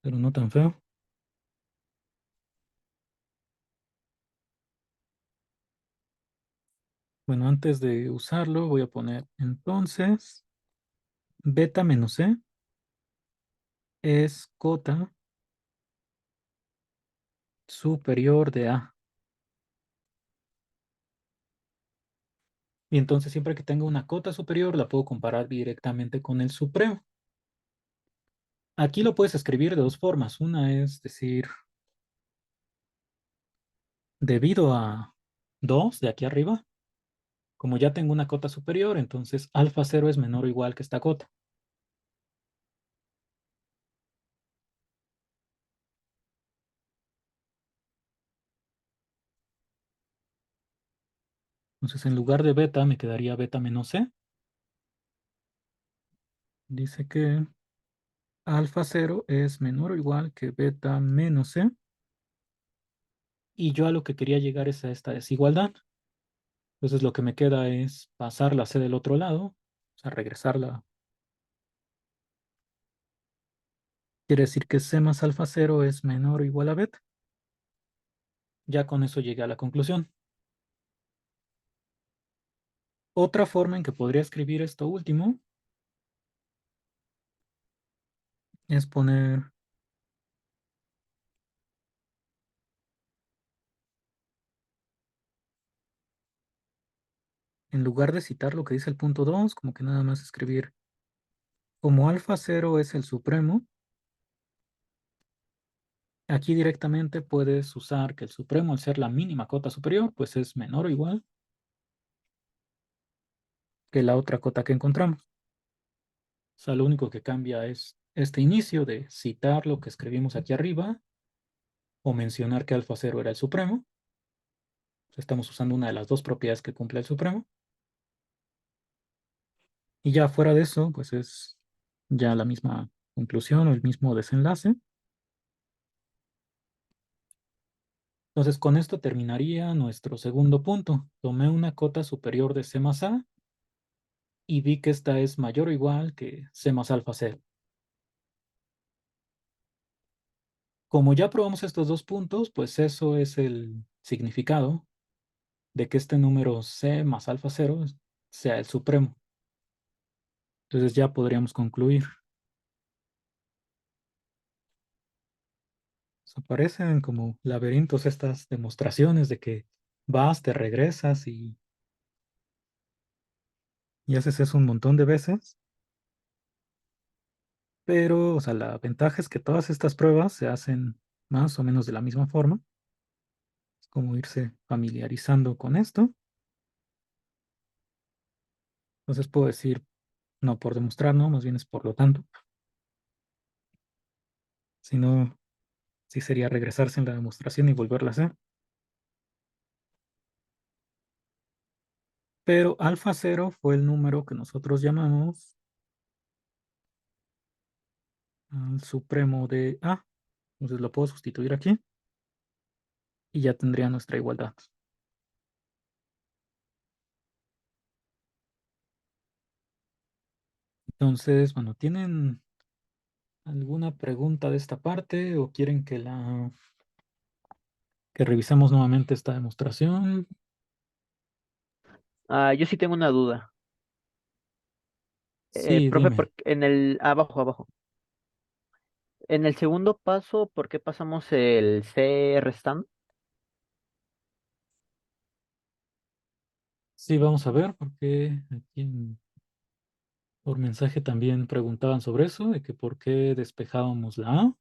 pero no tan feo. Bueno, antes de usarlo, voy a poner entonces beta menos C es cota superior de A. Y entonces siempre que tenga una cota superior la puedo comparar directamente con el supremo. Aquí lo puedes escribir de dos formas. Una es decir, debido a 2 de aquí arriba, como ya tengo una cota superior, entonces alfa cero es menor o igual que esta cota. Entonces en lugar de beta me quedaría beta menos C. Dice que alfa cero es menor o igual que beta menos C. Y yo a lo que quería llegar es a esta desigualdad. Entonces lo que me queda es pasar la C del otro lado, o sea, regresarla. Quiere decir que C más alfa cero es menor o igual a beta. Ya con eso llegué a la conclusión. Otra forma en que podría escribir esto último es poner, en lugar de citar lo que dice el punto 2, como que nada más escribir, como alfa cero es el supremo, aquí directamente puedes usar que el supremo, al ser la mínima cota superior, pues es menor o igual que la otra cota que encontramos. O sea, lo único que cambia es este inicio de citar lo que escribimos aquí arriba o mencionar que alfa cero era el supremo. Estamos usando una de las dos propiedades que cumple el supremo. Y ya fuera de eso, pues es ya la misma conclusión o el mismo desenlace. Entonces, con esto terminaría nuestro segundo punto. Tomé una cota superior de C más A y vi que esta es mayor o igual que C más alfa cero. Como ya probamos estos dos puntos, pues eso es el significado de que este número C más alfa cero sea el supremo. Entonces ya podríamos concluir. Aparecen como laberintos estas demostraciones de que vas, te regresas y haces eso un montón de veces. Pero, o sea, la ventaja es que todas estas pruebas se hacen más o menos de la misma forma. Es como irse familiarizando con esto. Entonces puedo decir, no por demostrar, no, más bien es por lo tanto. Si no, sí sería regresarse en la demostración y volverla a hacer. Pero alfa cero fue el número que nosotros llamamos al supremo de A. Entonces lo puedo sustituir aquí y ya tendría nuestra igualdad. Entonces, bueno, ¿tienen alguna pregunta de esta parte o quieren que revisemos nuevamente esta demostración? Yo sí tengo una duda. Sí, Profe, dime. en el abajo. En el segundo paso, ¿por qué pasamos el C restante? Sí, vamos a ver, porque aquí por mensaje también preguntaban sobre eso, de que por qué despejábamos la A.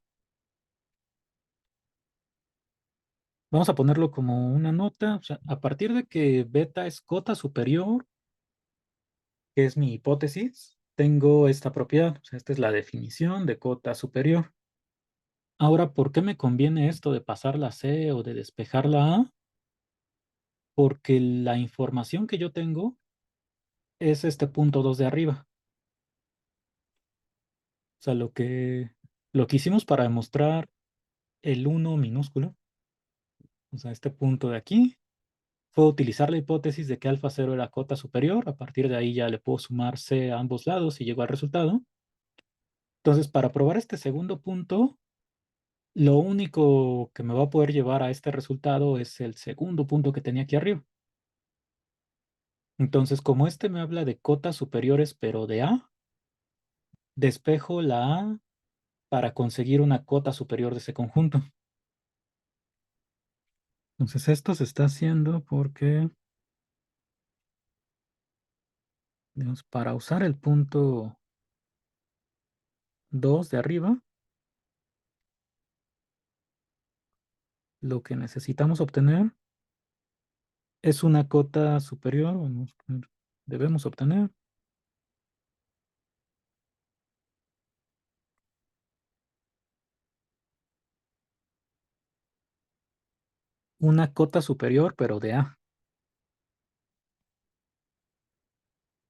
Vamos a ponerlo como una nota, o sea, a partir de que beta es cota superior, que es mi hipótesis, tengo esta propiedad, o sea, esta es la definición de cota superior. Ahora, ¿por qué me conviene esto de pasar la C o de despejar la A? Porque la información que yo tengo es este punto 2 de arriba. O sea, lo que hicimos para demostrar el uno minúsculo, o sea, este punto de aquí, fue utilizar la hipótesis de que alfa cero era cota superior. A partir de ahí ya le puedo sumar C a ambos lados y llego al resultado. Entonces, para probar este segundo punto, lo único que me va a poder llevar a este resultado es el segundo punto que tenía aquí arriba. Entonces, como este me habla de cotas superiores, pero de A, despejo la A para conseguir una cota superior de ese conjunto. Entonces, esto se está haciendo porque, digamos, para usar el punto 2 de arriba, lo que necesitamos obtener es una cota superior, debemos obtener una cota superior, pero de A.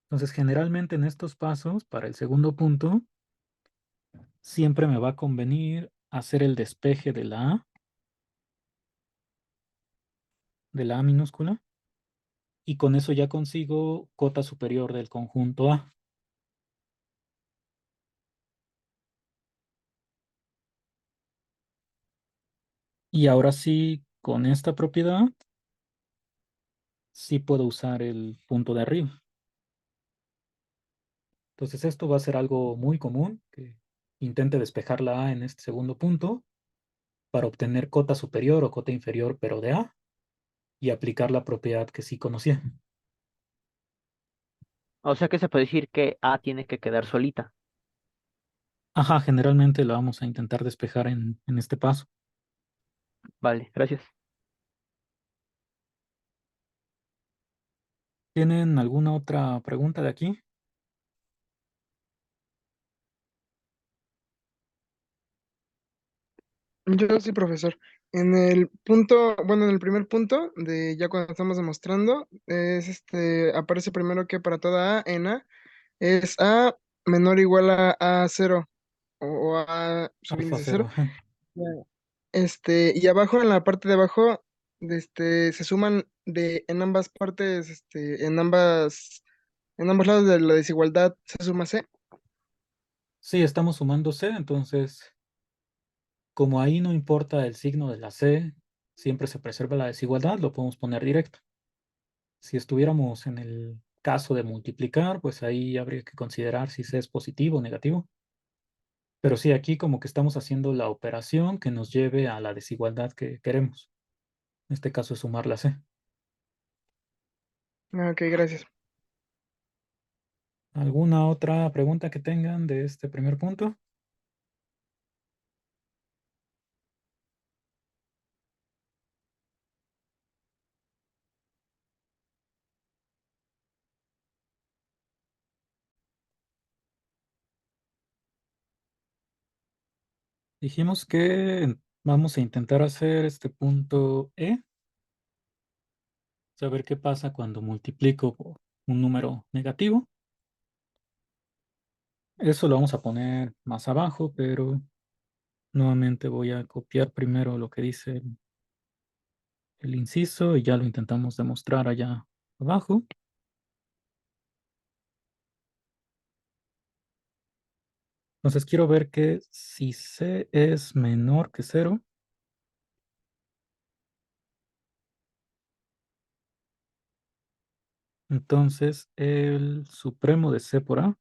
Entonces, generalmente en estos pasos, para el segundo punto, siempre me va a convenir hacer el despeje de la A minúscula, y con eso ya consigo cota superior del conjunto A. Y ahora sí, con esta propiedad, sí puedo usar el punto de arriba. Entonces esto va a ser algo muy común, que intente despejar la A en este segundo punto para obtener cota superior o cota inferior, pero de A, y aplicar la propiedad que sí conocía. O sea que se puede decir que A tiene que quedar solita. Ajá, generalmente la vamos a intentar despejar en este paso. Vale, gracias. ¿Tienen alguna otra pregunta de aquí? Yo sí, profesor. En el punto, bueno, en el primer punto de ya cuando estamos demostrando, aparece primero que para toda A en A es A menor o igual a cero o a Alfa subíndice cero, cero. ajá. Ya. Y abajo, en la parte de abajo, se suman en ambas partes, en ambos lados de la desigualdad se suma C. Sí, estamos sumando C, entonces Como ahí no importa el signo de la C, siempre se preserva la desigualdad, lo podemos poner directo. Si estuviéramos en el caso de multiplicar, pues ahí habría que considerar si C es positivo o negativo. Pero sí, aquí como que estamos haciendo la operación que nos lleve a la desigualdad que queremos. En este caso es sumar la C. Ok, gracias. ¿Alguna otra pregunta que tengan de este primer punto? Dijimos que vamos a intentar hacer este punto E, saber qué pasa cuando multiplico por un número negativo. Eso lo vamos a poner más abajo, pero nuevamente voy a copiar primero lo que dice el inciso y ya lo intentamos demostrar allá abajo. Entonces quiero ver que si C es menor que 0, entonces el supremo de C por A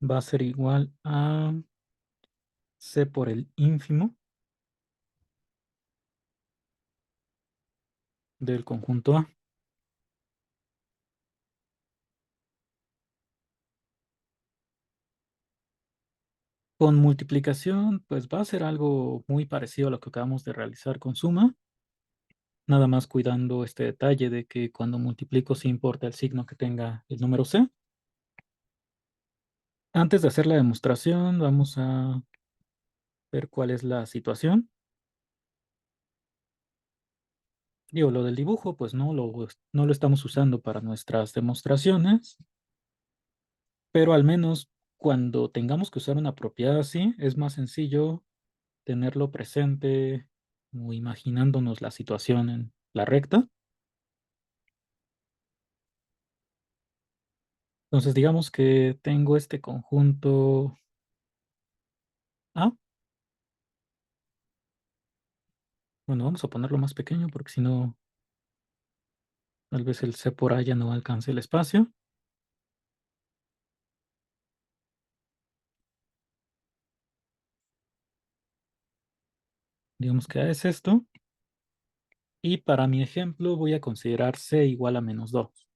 va a ser igual a C por el ínfimo del conjunto A. Con multiplicación, pues va a ser algo muy parecido a lo que acabamos de realizar con suma, nada más cuidando este detalle de que cuando multiplico sí importa el signo que tenga el número C. Antes de hacer la demostración, vamos a ver cuál es la situación. Digo, lo del dibujo, pues no lo estamos usando para nuestras demostraciones, pero al menos cuando tengamos que usar una propiedad así, es más sencillo tenerlo presente o imaginándonos la situación en la recta. Entonces, digamos que tengo este conjunto A. Bueno, vamos a ponerlo más pequeño porque si no, tal vez el C por A ya no alcance el espacio. Digamos que A es esto. Y para mi ejemplo voy a considerar C igual a -2.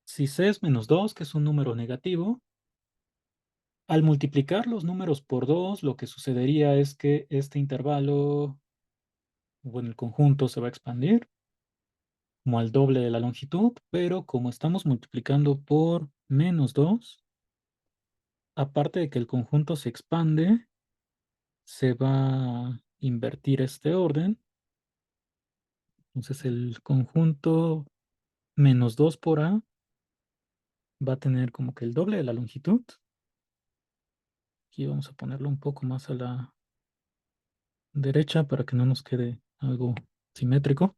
Si C es -2, que es un número negativo, al multiplicar los números por 2, lo que sucedería es que este intervalo, bueno, el conjunto se va a expandir como al doble de la longitud, pero como estamos multiplicando por -2, aparte de que el conjunto se expande, se va a invertir este orden. Entonces el conjunto -2 por A va a tener como que el doble de la longitud. Aquí vamos a ponerlo un poco más a la derecha para que no nos quede algo simétrico.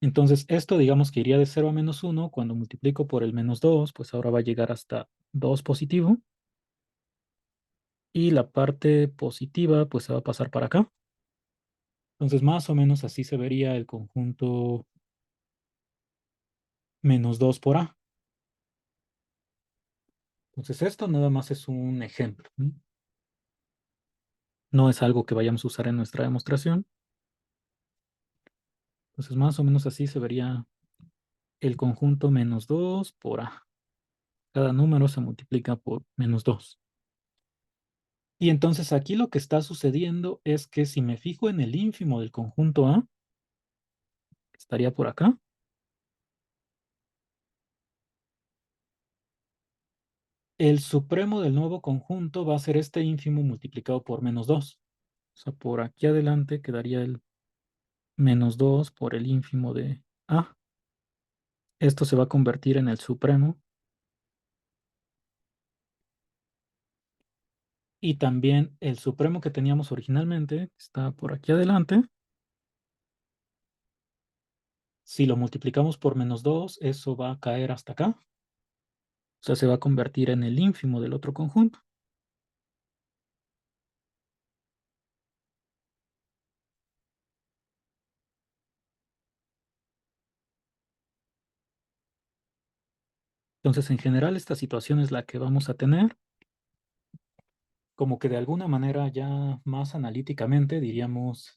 Entonces esto digamos que iría de 0 a -1. Cuando multiplico por el -2, pues ahora va a llegar hasta 2 positivo. Y la parte positiva pues se va a pasar para acá. Entonces más o menos así se vería el conjunto -2 por A. Entonces esto nada más es un ejemplo, ¿no? No es algo que vayamos a usar en nuestra demostración. Entonces más o menos así se vería el conjunto -2 por A. Cada número se multiplica por -2. Y entonces aquí lo que está sucediendo es que si me fijo en el ínfimo del conjunto A, que estaría por acá, el supremo del nuevo conjunto va a ser este ínfimo multiplicado por -2. O sea, por aquí adelante quedaría el -2 por el ínfimo de A. Esto se va a convertir en el supremo. Y también el supremo que teníamos originalmente, que está por aquí adelante, Si lo multiplicamos por -2, eso va a caer hasta acá. O sea, se va a convertir en el ínfimo del otro conjunto. Entonces, en general, esta situación es la que vamos a tener. Como que de alguna manera ya más analíticamente diríamos,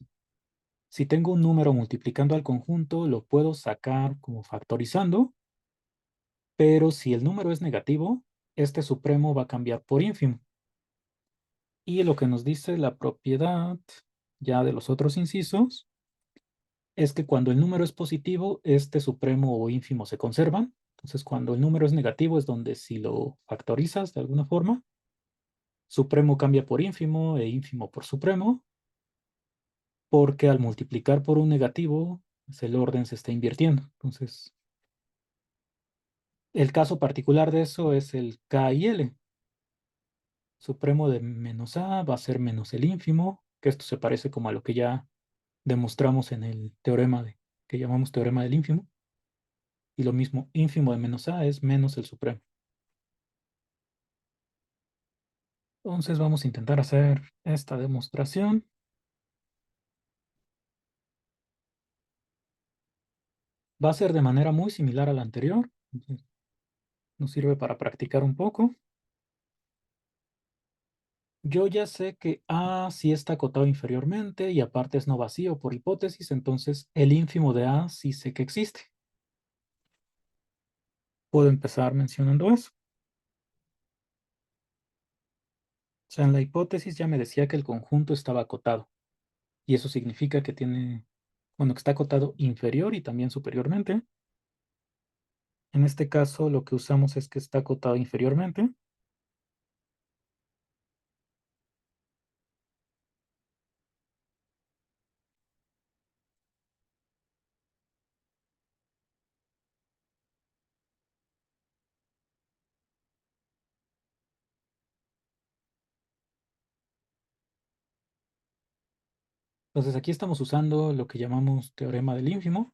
si tengo un número multiplicando al conjunto, lo puedo sacar como factorizando, pero si el número es negativo, este supremo va a cambiar por ínfimo. Y lo que nos dice la propiedad ya de los otros incisos es que cuando el número es positivo, este supremo o ínfimo se conservan. Entonces, cuando el número es negativo es donde si lo factorizas de alguna forma, supremo cambia por ínfimo e ínfimo por supremo, porque al multiplicar por un negativo, pues el orden se está invirtiendo. Entonces, el caso particular de eso es el K y L. Supremo de menos A va a ser menos el ínfimo, que esto se parece como a lo que ya demostramos en el teorema que llamamos teorema del ínfimo. Y lo mismo, ínfimo de menos A es menos el supremo. Entonces vamos a intentar hacer esta demostración. Va a ser de manera muy similar a la anterior. Entonces, nos sirve para practicar un poco. Yo ya sé que A sí está acotado inferiormente y aparte es no vacío por hipótesis, entonces el ínfimo de A sí sé que existe. Puedo empezar mencionando eso. O sea, en la hipótesis ya me decía que el conjunto estaba acotado. Y eso significa que tiene, bueno, que está acotado inferior y también superiormente. En este caso, lo que usamos es que está acotado inferiormente. Entonces aquí estamos usando lo que llamamos teorema del ínfimo.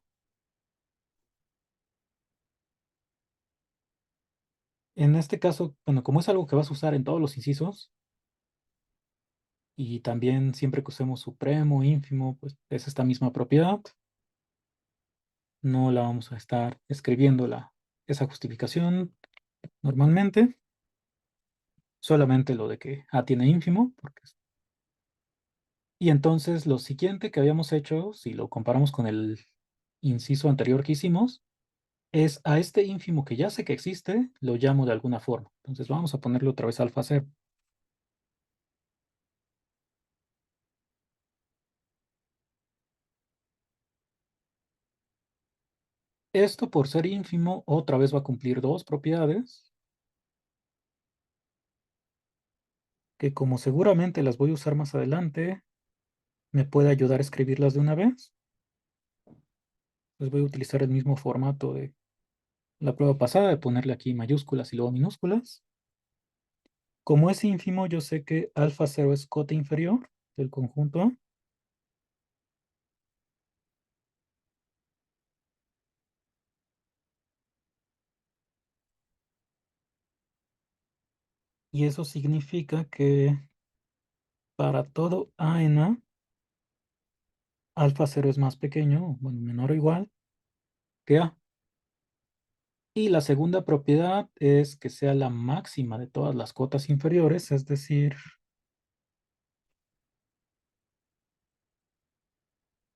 En este caso, bueno, como es algo que vas a usar en todos los incisos, y también siempre que usemos supremo, ínfimo, pues es esta misma propiedad. No la vamos a estar escribiendo esa justificación normalmente. Solamente lo de que A tiene ínfimo. Y entonces lo siguiente que habíamos hecho, si lo comparamos con el inciso anterior que hicimos, es a este ínfimo que ya sé que existe, lo llamo de alguna forma. Entonces vamos a ponerle otra vez alfa cero. Esto por ser ínfimo otra vez va a cumplir dos propiedades que como seguramente las voy a usar más adelante, me puede ayudar a escribirlas de una vez. Les voy a utilizar el mismo formato de la prueba pasada, de ponerle aquí mayúsculas y luego minúsculas. Como es ínfimo, yo sé que alfa cero es cota inferior del conjunto A. Y eso significa que para todo A en A, alfa cero es más pequeño, bueno, menor o igual que A. Y la segunda propiedad es que sea la máxima de todas las cotas inferiores, es decir,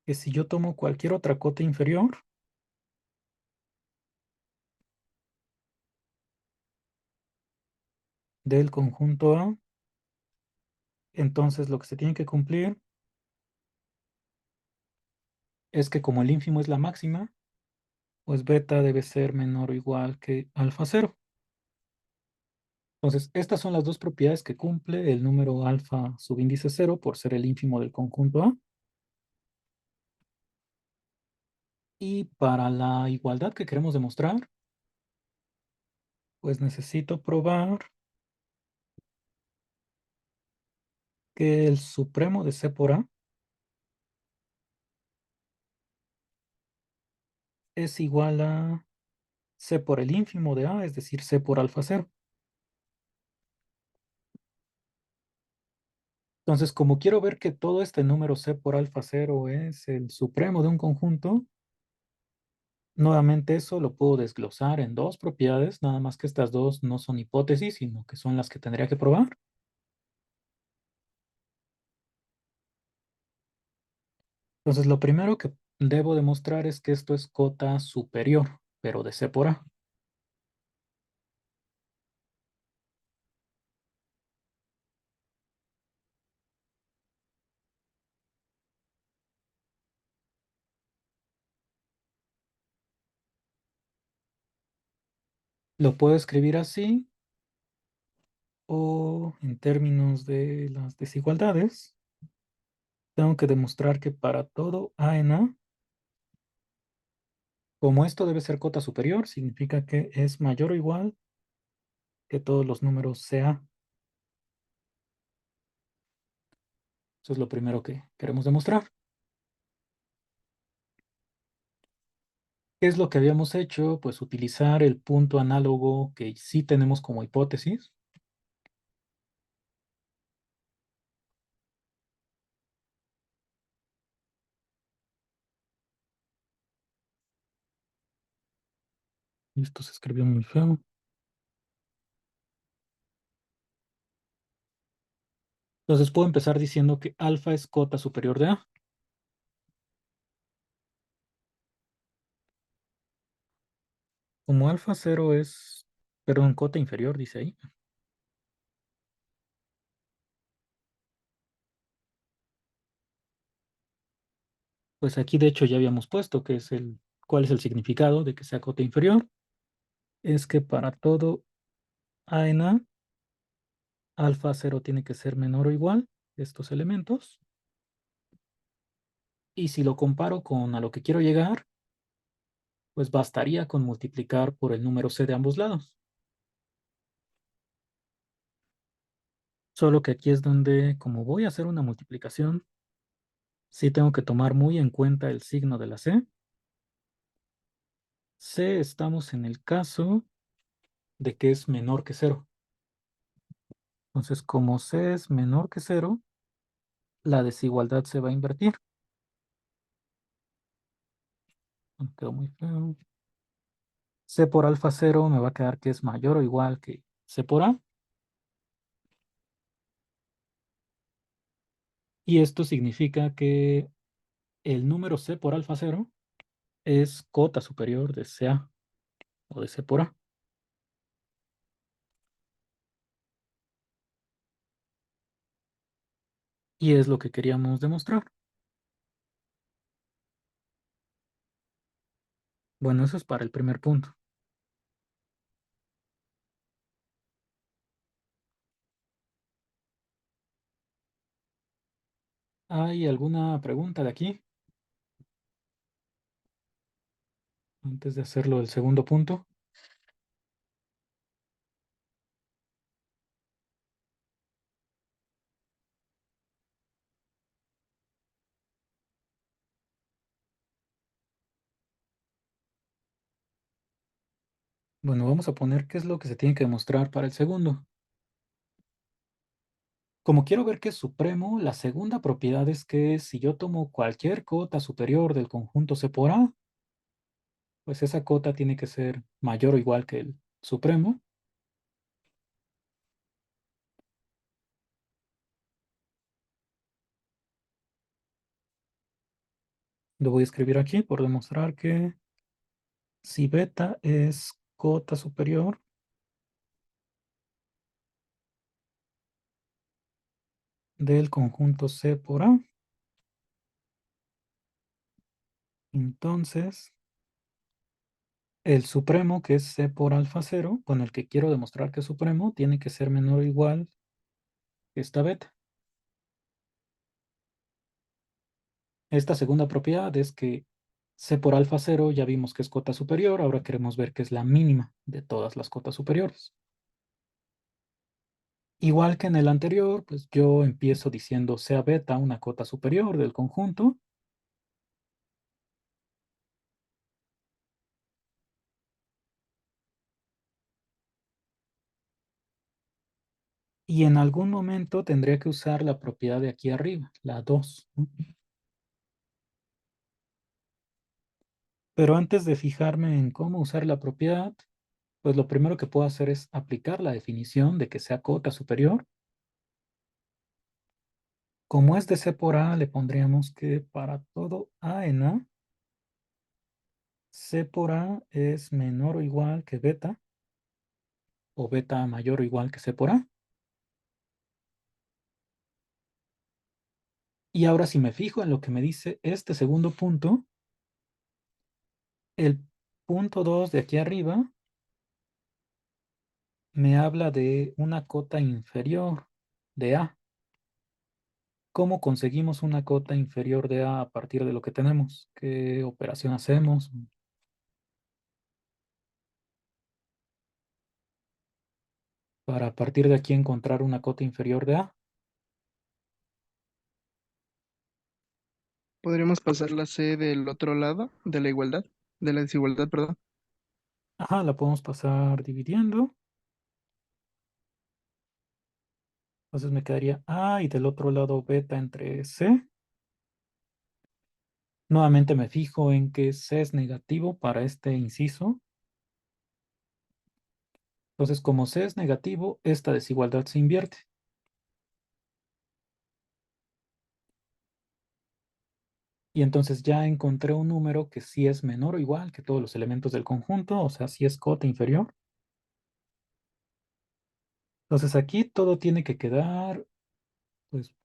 que si yo tomo cualquier otra cota inferior, del conjunto A, entonces lo que se tiene que cumplir es que como el ínfimo es la máxima, pues beta debe ser menor o igual que alfa cero. Entonces, estas son las dos propiedades que cumple el número alfa subíndice cero por ser el ínfimo del conjunto A. Y para la igualdad que queremos demostrar, pues necesito probar que el supremo de C por A es igual a C por el ínfimo de A, es decir, C por alfa cero. Entonces, como quiero ver que todo este número C por alfa cero es el supremo de un conjunto, nuevamente eso lo puedo desglosar en dos propiedades, nada más que estas dos no son hipótesis, sino que son las que tendría que probar. Entonces, lo primero que debo demostrar es que esto es cota superior, pero de C por A. Lo puedo escribir así o en términos de las desigualdades, tengo que demostrar que para todo A en A, como esto debe ser cota superior, significa que es mayor o igual que todos los números CA. Eso es lo primero que queremos demostrar. ¿Qué es lo que habíamos hecho? Pues utilizar el punto análogo que sí tenemos como hipótesis. Esto se escribió muy feo. Entonces puedo empezar diciendo que alfa es cota superior de A. Como alfa cero es, perdón, cota inferior, dice ahí. Pues aquí de hecho ya habíamos puesto que es ¿cuál es el significado de que sea cota inferior? Es que para todo A en A, alfa cero tiene que ser menor o igual a estos elementos. Y si lo comparo con a lo que quiero llegar, pues bastaría con multiplicar por el número C de ambos lados. Solo que aquí es donde, como voy a hacer una multiplicación, sí tengo que tomar muy en cuenta el signo de la C. C estamos en el caso de que es menor que cero. Entonces, como C es menor que cero, la desigualdad se va a invertir. Me quedó muy feo. C por alfa cero me va a quedar que es mayor o igual que C por A. Y esto significa que el número C por alfa cero es cota superior de CA o de C por A. Y es lo que queríamos demostrar. Bueno, eso es para el primer punto. ¿Hay alguna pregunta de aquí? Antes de hacerlo el segundo punto. Bueno, vamos a poner qué es lo que se tiene que demostrar para el segundo. Como quiero ver que es supremo, la segunda propiedad es que si yo tomo cualquier cota superior del conjunto C por A, pues esa cota tiene que ser mayor o igual que el supremo. Lo voy a escribir aquí por demostrar que si beta es cota superior del conjunto C por A, entonces el supremo, que es C por alfa cero, con el que quiero demostrar que es supremo, tiene que ser menor o igual que esta beta. Esta segunda propiedad es que C por alfa cero ya vimos que es cota superior, ahora queremos ver que es la mínima de todas las cotas superiores. Igual que en el anterior, pues yo empiezo diciendo sea beta una cota superior del conjunto. Y en algún momento tendría que usar la propiedad de aquí arriba, la 2, ¿no? Pero antes de fijarme en cómo usar la propiedad, pues lo primero que puedo hacer es aplicar la definición de que sea cota superior. Como es de C por A, le pondríamos que para todo A en A, C por A es menor o igual que beta, o beta mayor o igual que C por A. Y ahora si me fijo en lo que me dice este segundo punto, el punto 2 de aquí arriba me habla de una cota inferior de A. ¿Cómo conseguimos una cota inferior de A partir de lo que tenemos? ¿Qué operación hacemos para a partir de aquí encontrar una cota inferior de A? Podríamos pasar la C del otro lado de la igualdad, de la desigualdad, perdón. Ajá, la podemos pasar dividiendo. Entonces me quedaría A y del otro lado beta entre C. Nuevamente me fijo en que C es negativo para este inciso. Entonces, como C es negativo, esta desigualdad se invierte. Y entonces ya encontré un número que sí es menor o igual que todos los elementos del conjunto, o sea, sí es cota inferior. Entonces aquí todo tiene que quedar, pues,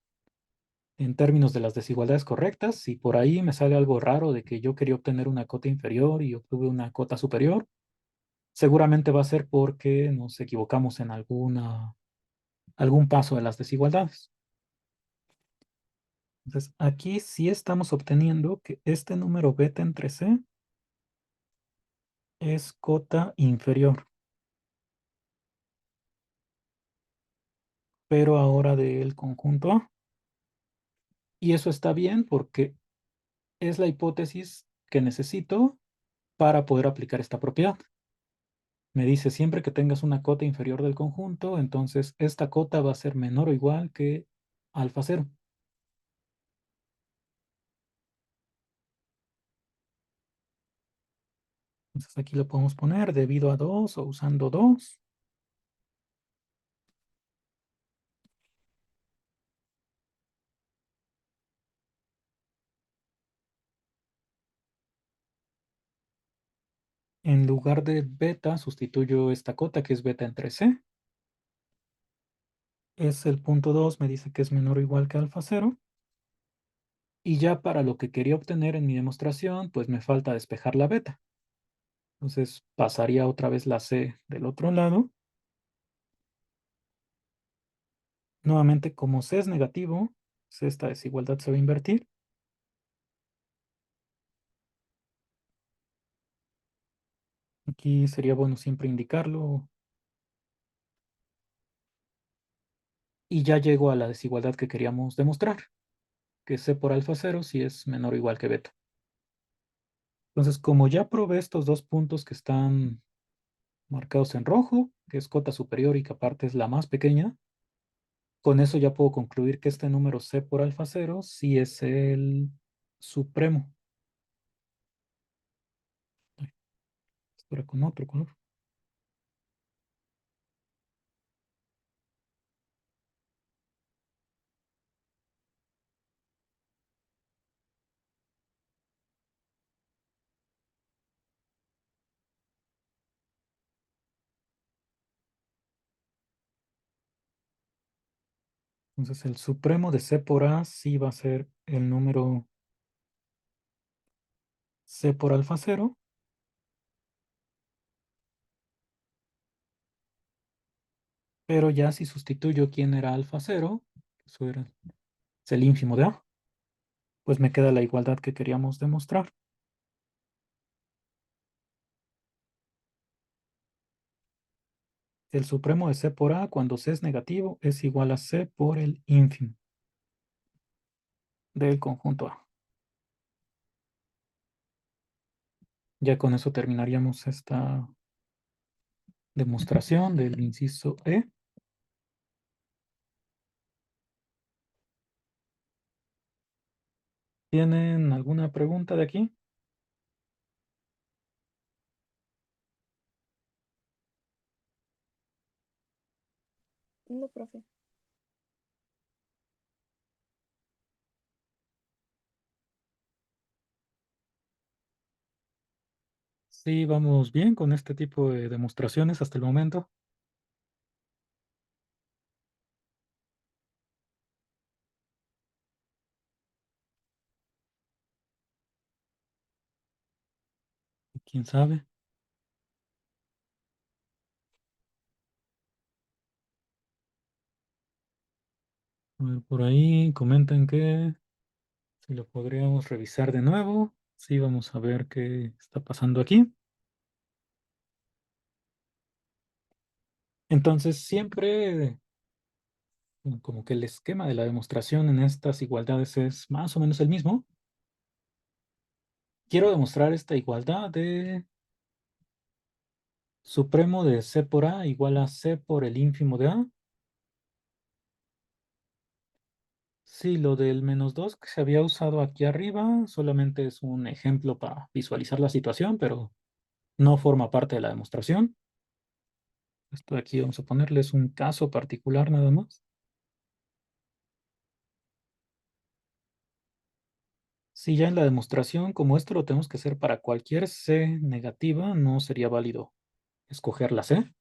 en términos de las desigualdades correctas. Si por ahí me sale algo raro de que yo quería obtener una cota inferior y obtuve una cota superior, seguramente va a ser porque nos equivocamos en algún paso de las desigualdades. Entonces aquí sí estamos obteniendo que este número beta entre C es cota inferior, pero ahora del conjunto A. Y eso está bien porque es la hipótesis que necesito para poder aplicar esta propiedad. Me dice siempre que tengas una cota inferior del conjunto, entonces esta cota va a ser menor o igual que alfa cero. Entonces aquí lo podemos poner debido a 2 o usando 2. En lugar de beta, sustituyo esta cota que es beta entre C. Es el punto 2, me dice que es menor o igual que alfa cero. Y ya para lo que quería obtener en mi demostración, pues me falta despejar la beta. Entonces pasaría otra vez la C del otro lado. Nuevamente, como C es negativo, pues esta desigualdad se va a invertir. Aquí sería bueno siempre indicarlo. Y ya llego a la desigualdad que queríamos demostrar, que C por alfa cero si es menor o igual que beta. Entonces, como ya probé estos dos puntos que están marcados en rojo, que es cota superior y que aparte es la más pequeña, con eso ya puedo concluir que este número C por alfa cero sí es el supremo. Ay, esto era con otro color. Entonces, el supremo de C por A sí va a ser el número C por alfa cero. Pero ya si sustituyo quién era alfa cero, eso era, es el ínfimo de A, pues me queda la igualdad que queríamos demostrar. El supremo de C por A cuando C es negativo es igual a C por el ínfimo del conjunto A. Ya con eso terminaríamos esta demostración del inciso E. ¿Tienen alguna pregunta de aquí? No, profe. Sí, vamos bien con este tipo de demostraciones hasta el momento. ¿Quién sabe? A ver, por ahí comentan que si lo podríamos revisar de nuevo. Sí, vamos a ver qué está pasando aquí. Entonces, siempre como que el esquema de la demostración en estas igualdades es más o menos el mismo. Quiero demostrar esta igualdad de supremo de C por A igual a C por el ínfimo de A. Sí, lo del -2 que se había usado aquí arriba solamente es un ejemplo para visualizar la situación, pero no forma parte de la demostración. Esto de aquí vamos a ponerles un caso particular nada más. Si ya en la demostración, como esto lo tenemos que hacer para cualquier C negativa, no sería válido escoger la C.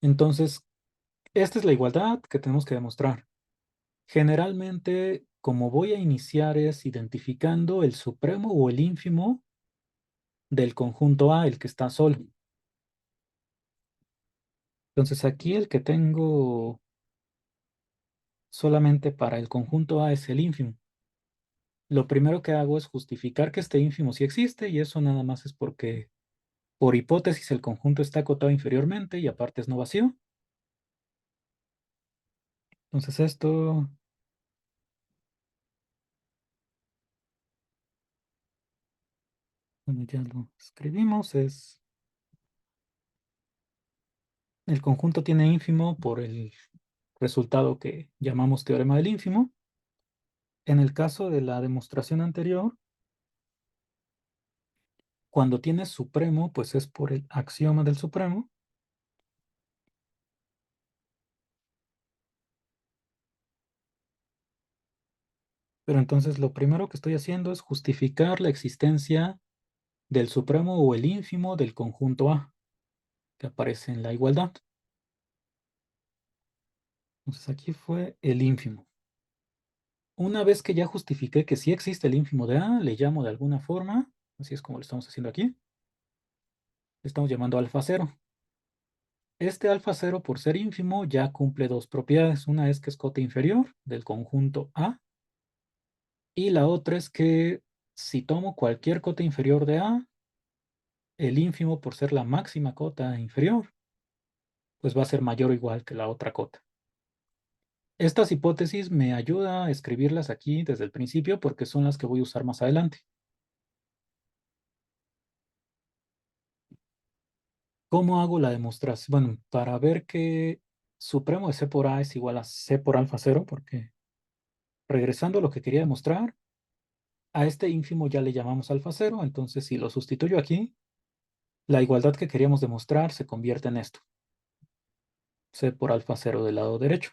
Entonces, esta es la igualdad que tenemos que demostrar. Generalmente, como voy a iniciar es identificando el supremo o el ínfimo del conjunto A, el que está solo. Entonces, aquí el que tengo solamente para el conjunto A es el ínfimo. Lo primero que hago es justificar que este ínfimo sí existe y eso nada más es porque por hipótesis el conjunto está acotado inferiormente y aparte es no vacío. Entonces esto, bueno, ya lo escribimos, es el conjunto tiene ínfimo por el resultado que llamamos teorema del ínfimo. En el caso de la demostración anterior, cuando tienes supremo, pues es por el axioma del supremo. Pero entonces lo primero que estoy haciendo es justificar la existencia del supremo o el ínfimo del conjunto A, que aparece en la igualdad. Entonces aquí fue el ínfimo. Una vez que ya justifiqué que sí existe el ínfimo de A, le llamo de alguna forma, así es como lo estamos haciendo aquí, le estamos llamando alfa cero. Este alfa cero, por ser ínfimo, ya cumple dos propiedades. Una es que es cota inferior del conjunto A y la otra es que si tomo cualquier cota inferior de A, el ínfimo, por ser la máxima cota inferior, pues va a ser mayor o igual que la otra cota. Estas hipótesis me ayuda a escribirlas aquí desde el principio porque son las que voy a usar más adelante. ¿Cómo hago la demostración? Bueno, para ver que supremo de C por A es igual a C por alfa cero, porque regresando a lo que quería demostrar, a este ínfimo ya le llamamos alfa cero, entonces si lo sustituyo aquí, la igualdad que queríamos demostrar se convierte en esto. C por alfa cero del lado derecho.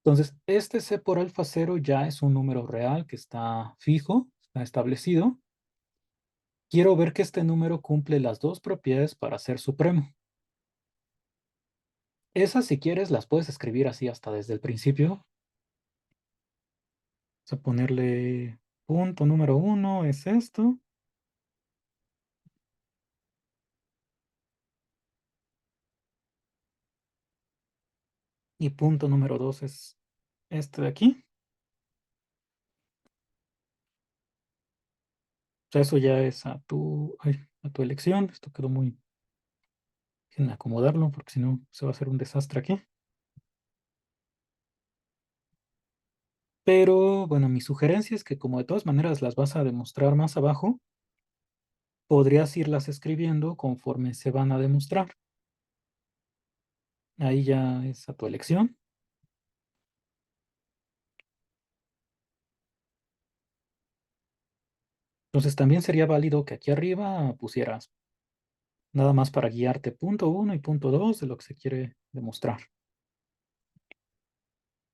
Entonces, este C por alfa cero ya es un número real que está fijo, está establecido. Quiero ver que este número cumple las dos propiedades para ser supremo. Esas, si quieres, las puedes escribir así hasta desde el principio. Vamos a ponerle punto número uno es esto. Y punto número dos es este de aquí. O sea, eso ya es a tu elección. Esto quedó muy... Déjenme acomodarlo porque si no se va a hacer un desastre aquí. Pero bueno, mi sugerencia es que como de todas maneras las vas a demostrar más abajo, podrías irlas escribiendo conforme se van a demostrar. Ahí ya es a tu elección. Entonces también sería válido que aquí arriba pusieras nada más para guiarte punto uno y punto 2 de lo que se quiere demostrar.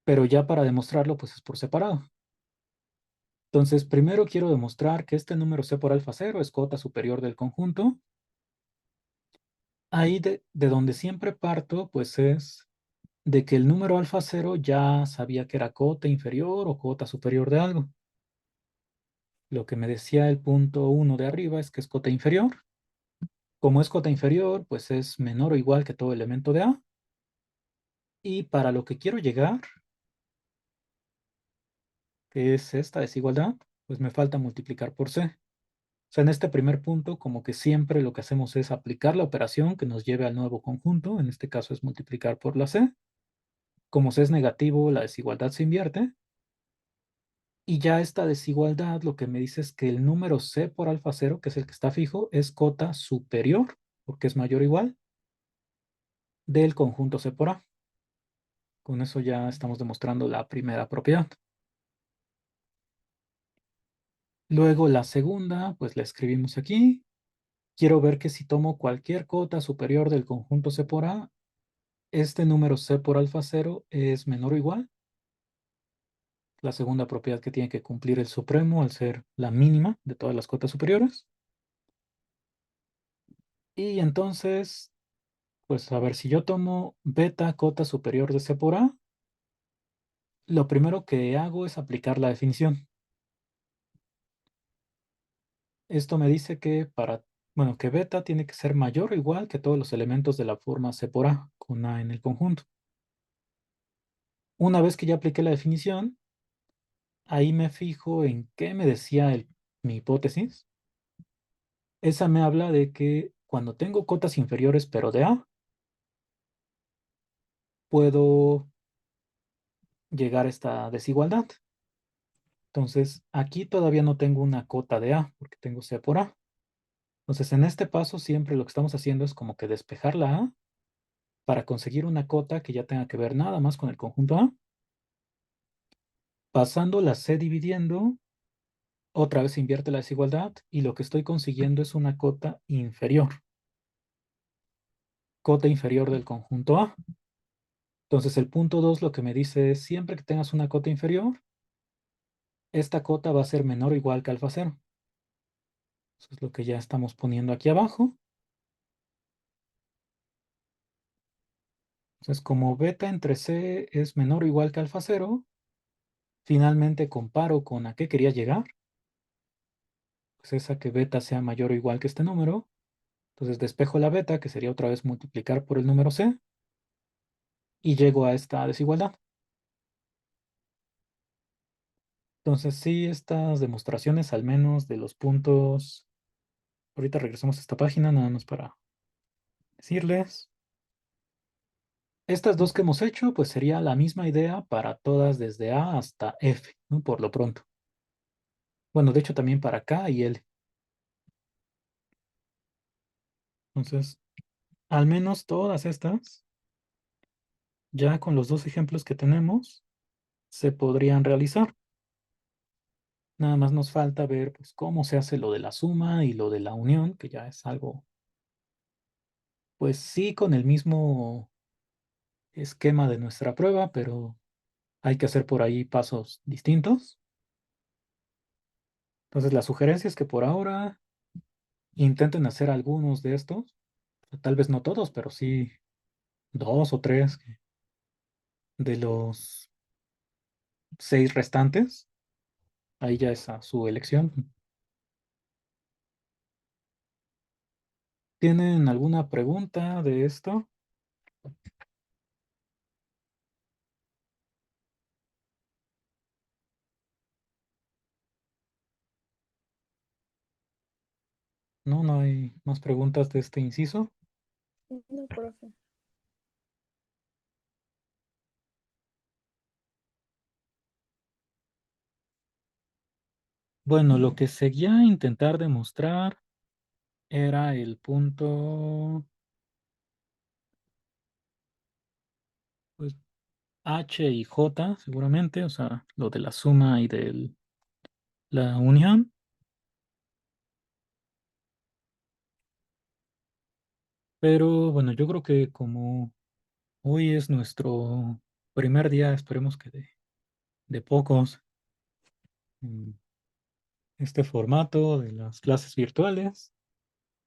Pero ya para demostrarlo, pues es por separado. Entonces, primero quiero demostrar que este número C por alfa 0 es cota superior del conjunto. Ahí de donde siempre parto, pues es de que el número alfa 0 ya sabía que era cota inferior o cota superior de algo. Lo que me decía el punto 1 de arriba es que es cota inferior. Como es cota inferior, pues es menor o igual que todo elemento de A. Y para lo que quiero llegar, que es esta desigualdad, pues me falta multiplicar por C. O sea, en este primer punto, como que siempre lo que hacemos es aplicar la operación que nos lleve al nuevo conjunto. En este caso es multiplicar por la C. Como C es negativo, la desigualdad se invierte. Y ya esta desigualdad lo que me dice es que el número C por alfa 0, que es el que está fijo, es cota superior, porque es mayor o igual, del conjunto C por A. Con eso ya estamos demostrando la primera propiedad. Luego la segunda, pues la escribimos aquí. Quiero ver que si tomo cualquier cota superior del conjunto C por A, este número C por alfa 0 es menor o igual. La segunda propiedad que tiene que cumplir el supremo al ser la mínima de todas las cotas superiores. Y entonces, pues a ver, si yo tomo beta cota superior de C por A, lo primero que hago es aplicar la definición. Esto me dice que bueno, que beta tiene que ser mayor o igual que todos los elementos de la forma C por A, con A en el conjunto. Una vez que ya apliqué la definición, ahí me fijo en qué me decía mi hipótesis. Esa me habla de que cuando tengo cotas inferiores pero de A, puedo llegar a esta desigualdad. Entonces, aquí todavía no tengo una cota de A, porque tengo C por A. Entonces, en este paso siempre lo que estamos haciendo es como que despejar la A para conseguir una cota que ya tenga que ver nada más con el conjunto A. Pasando la C dividiendo, otra vez se invierte la desigualdad y lo que estoy consiguiendo es una cota inferior. Cota inferior del conjunto A. Entonces, el punto 2 lo que me dice es siempre que tengas una cota inferior, esta cota va a ser menor o igual que alfa 0. Eso es lo que ya estamos poniendo aquí abajo. Entonces, como beta entre C es menor o igual que alfa 0, finalmente comparo con a qué quería llegar. Pues esa que beta sea mayor o igual que este número. Entonces despejo la beta, que sería otra vez multiplicar por el número C, y llego a esta desigualdad. Entonces, sí, estas demostraciones, al menos de los puntos. Ahorita regresamos a esta página, nada más para decirles. Estas dos que hemos hecho, pues sería la misma idea para todas desde A hasta F, ¿no? Por lo pronto. Bueno, de hecho también para K y L. Entonces, al menos todas estas, ya con los dos ejemplos que tenemos, se podrían realizar. Nada más nos falta ver pues, cómo se hace lo de la suma y lo de la unión, que ya es algo, pues sí, con el mismo esquema de nuestra prueba, pero hay que hacer por ahí pasos distintos. Entonces, la sugerencia es que por ahora intenten hacer algunos de estos, tal vez no todos, pero sí dos o tres de los 6 restantes. Ahí ya es a su elección. ¿Tienen alguna pregunta de esto? No, no hay más preguntas de este inciso. No, profe. Bueno, lo que seguía intentar demostrar era el punto H y J seguramente, o sea, lo de la suma y de la unión. Pero bueno, yo creo que como hoy es nuestro primer día, esperemos que de pocos, en este formato de las clases virtuales,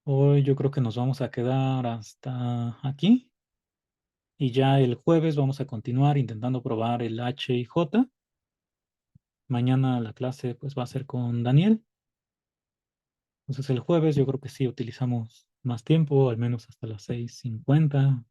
hoy yo creo que nos vamos a quedar hasta aquí y ya el jueves vamos a continuar intentando probar el H y J. Mañana la clase pues va a ser con Daniel. Entonces el jueves yo creo que sí utilizamos más tiempo, al menos hasta las 6:50.